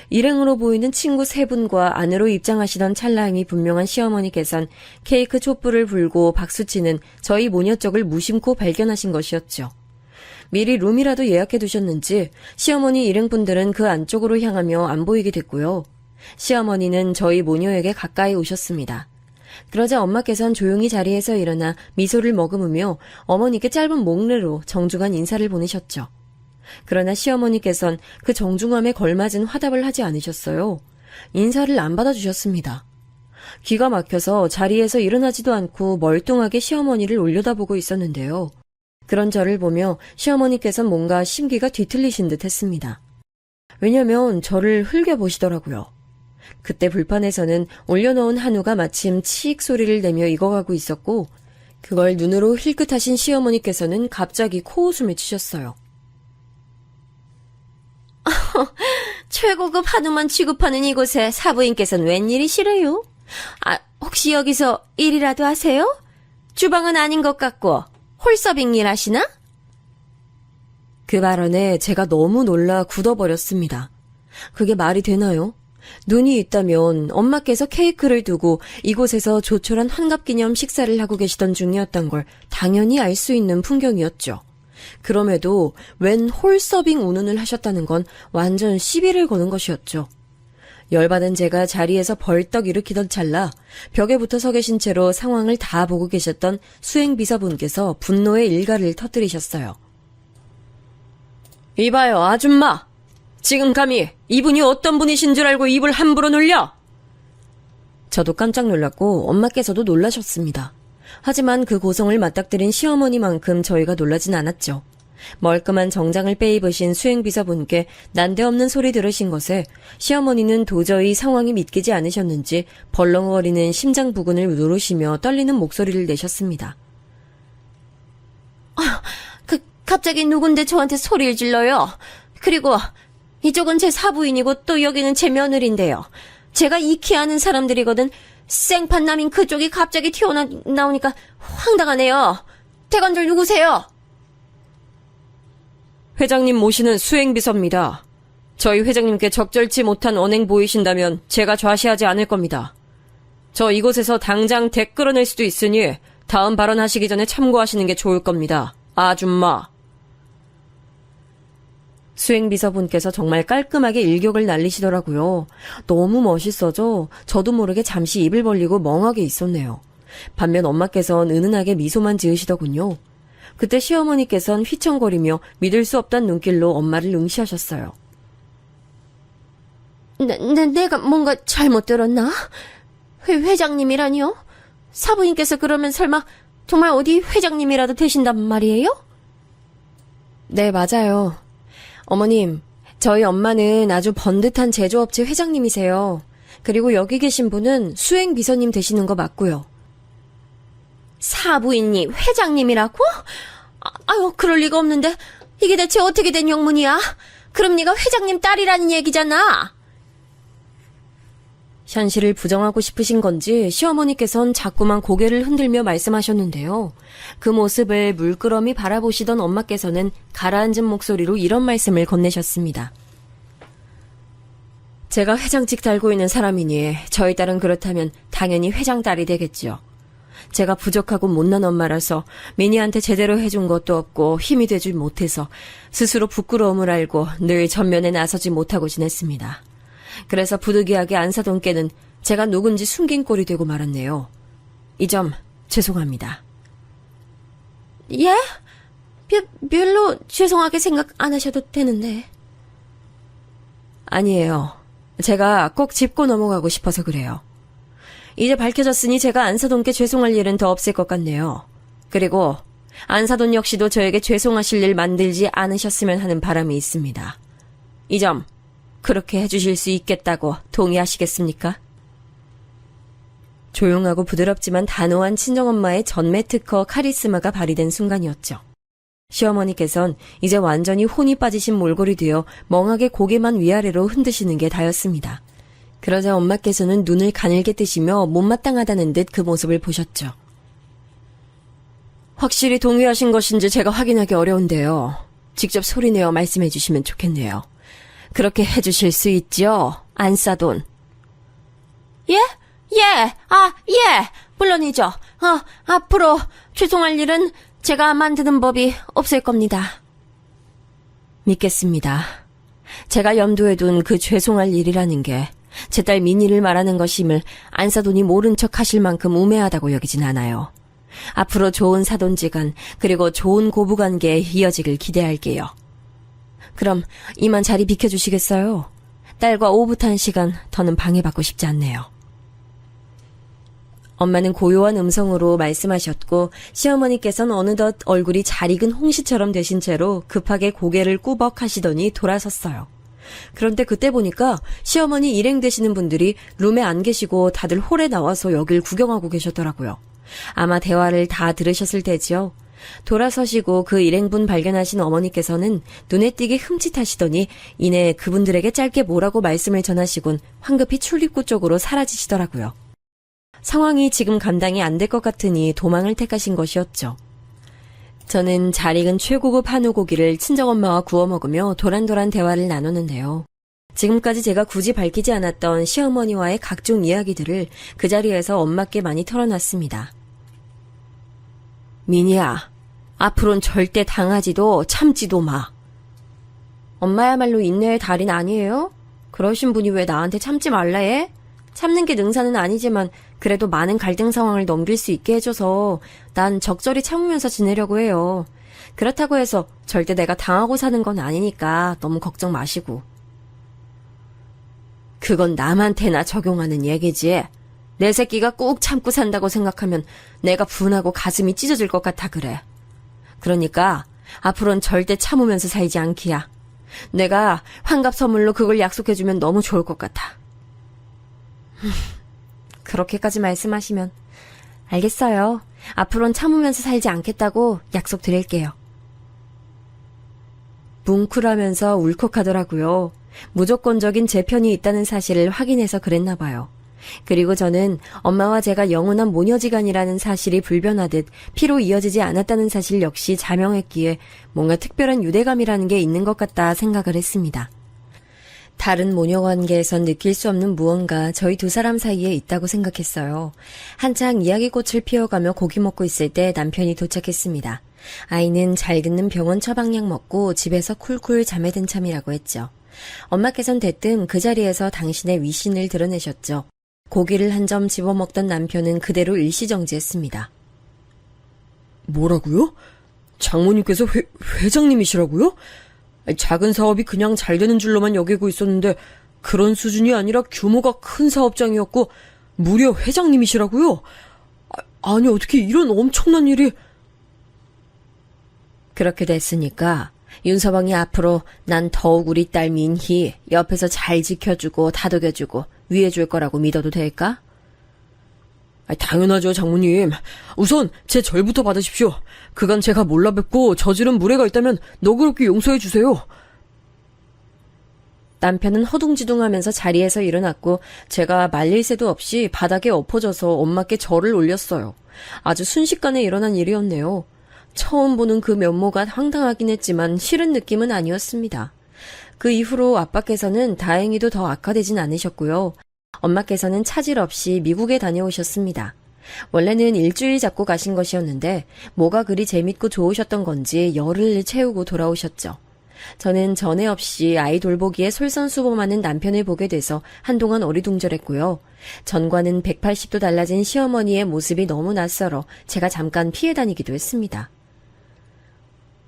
[SPEAKER 2] 일행으로 보이는 친구 세 분과 안으로 입장하시던 찰나임이 분명한 시어머니께선 케이크 촛불을 불고 박수치는 저희 모녀 쪽을 무심코 발견하신 것이었죠. 미리 룸이라도 예약해 두셨는지 시어머니 일행분들은 그 안쪽으로 향하며 안 보이게 됐고요. 시어머니는 저희 모녀에게 가까이 오셨습니다. 그러자 엄마께선 조용히 자리에서 일어나 미소를 머금으며 어머니께 짧은 목례로 정중한 인사를 보내셨죠. 그러나 시어머니께선 그 정중함에 걸맞은 화답을 하지 않으셨어요. 인사를 안 받아주셨습니다. 기가 막혀서 자리에서 일어나지도 않고 멀뚱하게 시어머니를 올려다보고 있었는데요. 그런 저를 보며 시어머니께선 뭔가 심기가 뒤틀리신 듯 했습니다. 왜냐면 저를 흘겨보시더라고요. 그때 불판에서는 올려놓은 한우가 마침 치익 소리를 내며 익어가고 있었고 그걸 눈으로 힐끗하신 시어머니께서는 갑자기 코웃음을 치셨어요. 최고급 한우만 취급하는 이곳에 사부인께서는 웬일이시래요? 혹시 여기서 일이라도 하세요? 주방은 아닌 것 같고 홀서빙 일 하시나? 그 발언에 제가 너무 놀라 굳어버렸습니다. 그게 말이 되나요? 눈이 있다면 엄마께서 케이크를 두고 이곳에서 조촐한 환갑기념 식사를 하고 계시던 중이었던 걸 당연히 알 수 있는 풍경이었죠. 그럼에도 웬 홀서빙 운운을 하셨다는 건 완전 시비를 거는 것이었죠. 열받은 제가 자리에서 벌떡 일으키던 찰나 벽에 붙어 서 계신 채로 상황을 다 보고 계셨던 수행비서분께서 분노의 일가를 터뜨리셨어요. 이봐요, 아줌마! 지금 감히 이분이 어떤 분이신 줄 알고 입을 함부로 놀려? 저도 깜짝 놀랐고 엄마께서도 놀라셨습니다. 하지만 그 고성을 맞닥뜨린 시어머니만큼 저희가 놀라진 않았죠. 멀끔한 정장을 빼입으신 수행비서분께 난데없는 소리 들으신 것에 시어머니는 도저히 상황이 믿기지 않으셨는지 벌렁거리는 심장 부근을 누르시며 떨리는 목소리를 내셨습니다.
[SPEAKER 3] 갑자기 누군데 저한테 소리를 질러요? 그리고 이쪽은 제 사부인이고 또 여기는 제 며느리인데요. 제가 익히 아는 사람들이거든. 생판남인 그쪽이 갑자기 튀어나오니까 황당하네요. 대관절 누구세요?
[SPEAKER 2] 회장님 모시는 수행비서입니다. 저희 회장님께 적절치 못한 언행 보이신다면 제가 좌시하지 않을 겁니다. 저 이곳에서 당장 댁 끌어낼 수도 있으니 다음 발언하시기 전에 참고하시는 게 좋을 겁니다. 아줌마. 수행비서분께서 정말 깔끔하게 일격을 날리시더라고요. 너무 멋있어져 저도 모르게 잠시 입을 벌리고 멍하게 있었네요. 반면 엄마께서는 은은하게 미소만 지으시더군요. 그때 시어머니께서는 휘청거리며 믿을 수 없다는 눈길로 엄마를 응시하셨어요.
[SPEAKER 3] 내가 뭔가 잘못 들었나? 회장님이라니요? 사부인께서 그러면 설마 정말 어디 회장님이라도 되신단 말이에요?
[SPEAKER 2] 네, 맞아요. 어머님, 저희 엄마는 아주 번듯한 제조업체 회장님이세요. 그리고 여기 계신 분은 수행비서님 되시는 거 맞고요.
[SPEAKER 3] 사부인이 회장님이라고? 아유, 그럴 리가 없는데 이게 대체 어떻게 된 영문이야? 그럼 네가 회장님 딸이라는 얘기잖아.
[SPEAKER 2] 현실을 부정하고 싶으신 건지 시어머니께선 자꾸만 고개를 흔들며 말씀하셨는데요. 그 모습을 물끄러미 바라보시던 엄마께서는 가라앉은 목소리로 이런 말씀을 건네셨습니다. 제가 회장직 달고 있는 사람이니 저희 딸은 그렇다면 당연히 회장 딸이 되겠죠. 제가 부족하고 못난 엄마라서 미니한테 제대로 해준 것도 없고 힘이 되질 못해서 스스로 부끄러움을 알고 늘 전면에 나서지 못하고 지냈습니다. 그래서 부득이하게 안사돈께는 제가 누군지 숨긴 꼴이 되고 말았네요. 이 점 죄송합니다.
[SPEAKER 3] 예? 별로 죄송하게 생각 안 하셔도 되는데.
[SPEAKER 2] 아니에요. 제가 꼭 짚고 넘어가고 싶어서 그래요. 이제 밝혀졌으니 제가 안사돈께 죄송할 일은 더 없을 것 같네요. 그리고 안사돈 역시도 저에게 죄송하실 일 만들지 않으셨으면 하는 바람이 있습니다. 이 점 그렇게 해주실 수 있겠다고 동의하시겠습니까? 조용하고 부드럽지만 단호한 친정엄마의 전매 특허 카리스마가 발휘된 순간이었죠. 시어머니께선 이제 완전히 혼이 빠지신 몰골이 되어 멍하게 고개만 위아래로 흔드시는 게 다였습니다. 그러자 엄마께서는 눈을 가늘게 뜨시며 못마땅하다는 듯 그 모습을 보셨죠. 확실히 동의하신 것인지 제가 확인하기 어려운데요. 직접 소리내어 말씀해 주시면 좋겠네요. 그렇게 해주실 수 있죠, 안사돈?
[SPEAKER 3] 예? 예, 물론이죠. 앞으로 죄송할 일은 제가 만드는 법이 없을 겁니다.
[SPEAKER 2] 믿겠습니다. 제가 염두에 둔 그 죄송할 일이라는 게 제 딸 미니를 말하는 것임을 안사돈이 모른 척 하실 만큼 우매하다고 여기진 않아요. 앞으로 좋은 사돈지간 그리고 좋은 고부관계에 이어지길 기대할게요. 그럼 이만 자리 비켜주시겠어요? 딸과 오붓한 시간 더는 방해받고 싶지 않네요. 엄마는 고요한 음성으로 말씀하셨고 시어머니께서는 어느덧 얼굴이 잘 익은 홍시처럼 되신 채로 급하게 고개를 꾸벅하시더니 돌아섰어요. 그런데 그때 보니까 시어머니 일행 되시는 분들이 룸에 안 계시고 다들 홀에 나와서 여길 구경하고 계셨더라고요. 아마 대화를 다 들으셨을 테지요. 돌아서시고 그 일행분 발견하신 어머니께서는 눈에 띄게 흠칫하시더니 이내 그분들에게 짧게 뭐라고 말씀을 전하시곤 황급히 출입구 쪽으로 사라지시더라고요. 상황이 지금 감당이 안 될 것 같으니 도망을 택하신 것이었죠. 저는 잘 익은 최고급 한우 고기를 친정엄마와 구워 먹으며 도란도란 대화를 나누는데요. 지금까지 제가 굳이 밝히지 않았던 시어머니와의 각종 이야기들을 그 자리에서 엄마께 많이 털어놨습니다. 미니야,
[SPEAKER 3] 앞으로는 절대 당하지도 참지도 마. 엄마야말로 인내의 달인 아니에요? 그러신 분이 왜 나한테 참지 말라 해? 참는 게 능사는 아니지만 그래도 많은 갈등 상황을 넘길 수 있게 해줘서 난 적절히 참으면서 지내려고 해요. 그렇다고 해서 절대 내가 당하고 사는 건 아니니까 너무 걱정 마시고. 그건 남한테나 적용하는 얘기지. 내 새끼가 꾹 참고 산다고 생각하면 내가 분하고 가슴이 찢어질 것 같아 그래. 그러니까 앞으로는 절대 참으면서 살지 않기야. 내가 환갑 선물로 그걸 약속해주면 너무 좋을 것 같아. 그렇게까지 말씀하시면 알겠어요. 앞으로는 참으면서 살지 않겠다고 약속드릴게요. 뭉클하면서 울컥하더라고요. 무조건적인 제 편이 있다는 사실을 확인해서 그랬나 봐요. 그리고 저는 엄마와 제가 영원한 모녀지간이라는 사실이 불변하듯 피로 이어지지 않았다는 사실 역시 자명했기에 뭔가 특별한 유대감이라는 게 있는 것 같다 생각을 했습니다. 다른 모녀 관계에선 느낄 수 없는 무언가 저희 두 사람 사이에 있다고 생각했어요. 한창 이야기꽃을 피워가며 고기 먹고 있을 때 남편이 도착했습니다. 아이는 잘 듣는 병원 처방약 먹고 집에서 쿨쿨 잠에 든 참이라고 했죠. 엄마께선 대뜸 그 자리에서 당신의 위신을 드러내셨죠. 고기를 한 점 집어먹던 남편은 그대로 일시정지했습니다.
[SPEAKER 4] 뭐라고요? 장모님께서 회장님이시라고요? 작은 사업이 그냥 잘 되는 줄로만 여기고 있었는데 그런 수준이 아니라 규모가 큰 사업장이었고 무려 회장님이시라고요? 아니 어떻게 이런 엄청난 일이...
[SPEAKER 3] 그렇게 됐으니까 윤서방이 앞으로 난 더욱 우리 딸 민희 옆에서 잘 지켜주고 다독여주고 위해줄 거라고 믿어도 될까?
[SPEAKER 4] 당연하죠, 장모님. 우선 제 절부터 받으십시오. 그간 제가 몰라 뵙고 저지른 무례가 있다면 너그럽게 용서해 주세요.
[SPEAKER 3] 남편은 허둥지둥하면서 자리에서 일어났고 제가 말릴 새도 없이 바닥에 엎어져서 엄마께 절을 올렸어요. 아주 순식간에 일어난 일이었네요. 처음 보는 그 면모가 황당하긴 했지만 싫은 느낌은 아니었습니다. 그 이후로 아빠께서는 다행히도 더 악화되진 않으셨고요. 엄마께서는 차질 없이 미국에 다녀오셨습니다. 원래는 일주일 잡고 가신 것이었는데 뭐가 그리 재밌고 좋으셨던 건지 열흘 채우고 돌아오셨죠. 저는 전에 없이 아이 돌보기에 솔선수범하는 남편을 보게 돼서 한동안 어리둥절했고요. 전과는 180도 달라진 시어머니의 모습이 너무 낯설어 제가 잠깐 피해 다니기도 했습니다.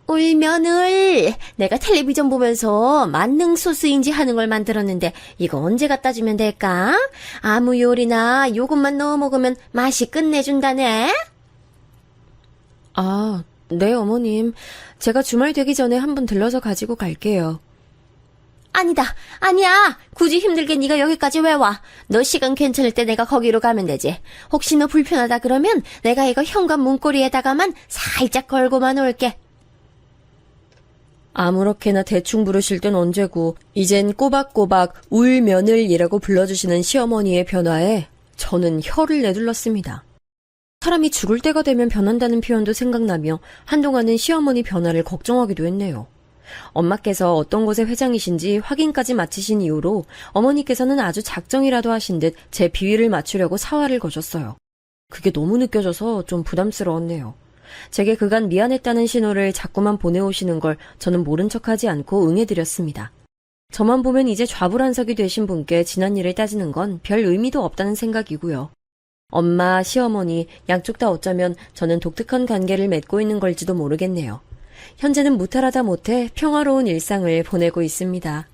[SPEAKER 3] 울면을 내가 텔레비전 보면서 만능 소스인지 하는 걸 만들었는데 이거 언제 갖다 주면 될까? 아무 요리나 요것만 넣어 먹으면 맛이 끝내준다네. 아, 네 어머님. 제가 주말 되기 전에 한번 들러서 가지고 갈게요. 아니야. 굳이 힘들게 네가 여기까지 왜 와? 너 시간 괜찮을 때 내가 거기로 가면 되지. 혹시 너 불편하다 그러면 내가 이거 현관 문고리에다가만 살짝 걸고만 올게. 아무렇게나 대충 부르실 땐 언제고 이젠 꼬박꼬박 울며느리라고 불러주시는 시어머니의 변화에 저는 혀를 내둘렀습니다. 사람이 죽을 때가 되면 변한다는 표현도 생각나며 한동안은 시어머니 변화를 걱정하기도 했네요. 엄마께서 어떤 곳의 회장이신지 확인까지 마치신 이후로 어머니께서는 아주 작정이라도 하신 듯 제 비위를 맞추려고 사활을 거셨어요. 그게 너무 느껴져서 좀 부담스러웠네요. 제게 그간 미안했다는 신호를 자꾸만 보내오시는 걸 저는 모른 척하지 않고 응해드렸습니다. 저만 보면 이제 좌불안석이 되신 분께 지난 일을 따지는 건 별 의미도 없다는 생각이고요. 엄마, 시어머니 양쪽 다 어쩌면 저는 독특한 관계를 맺고 있는 걸지도 모르겠네요. 현재는 무탈하다 못해 평화로운 일상을 보내고 있습니다.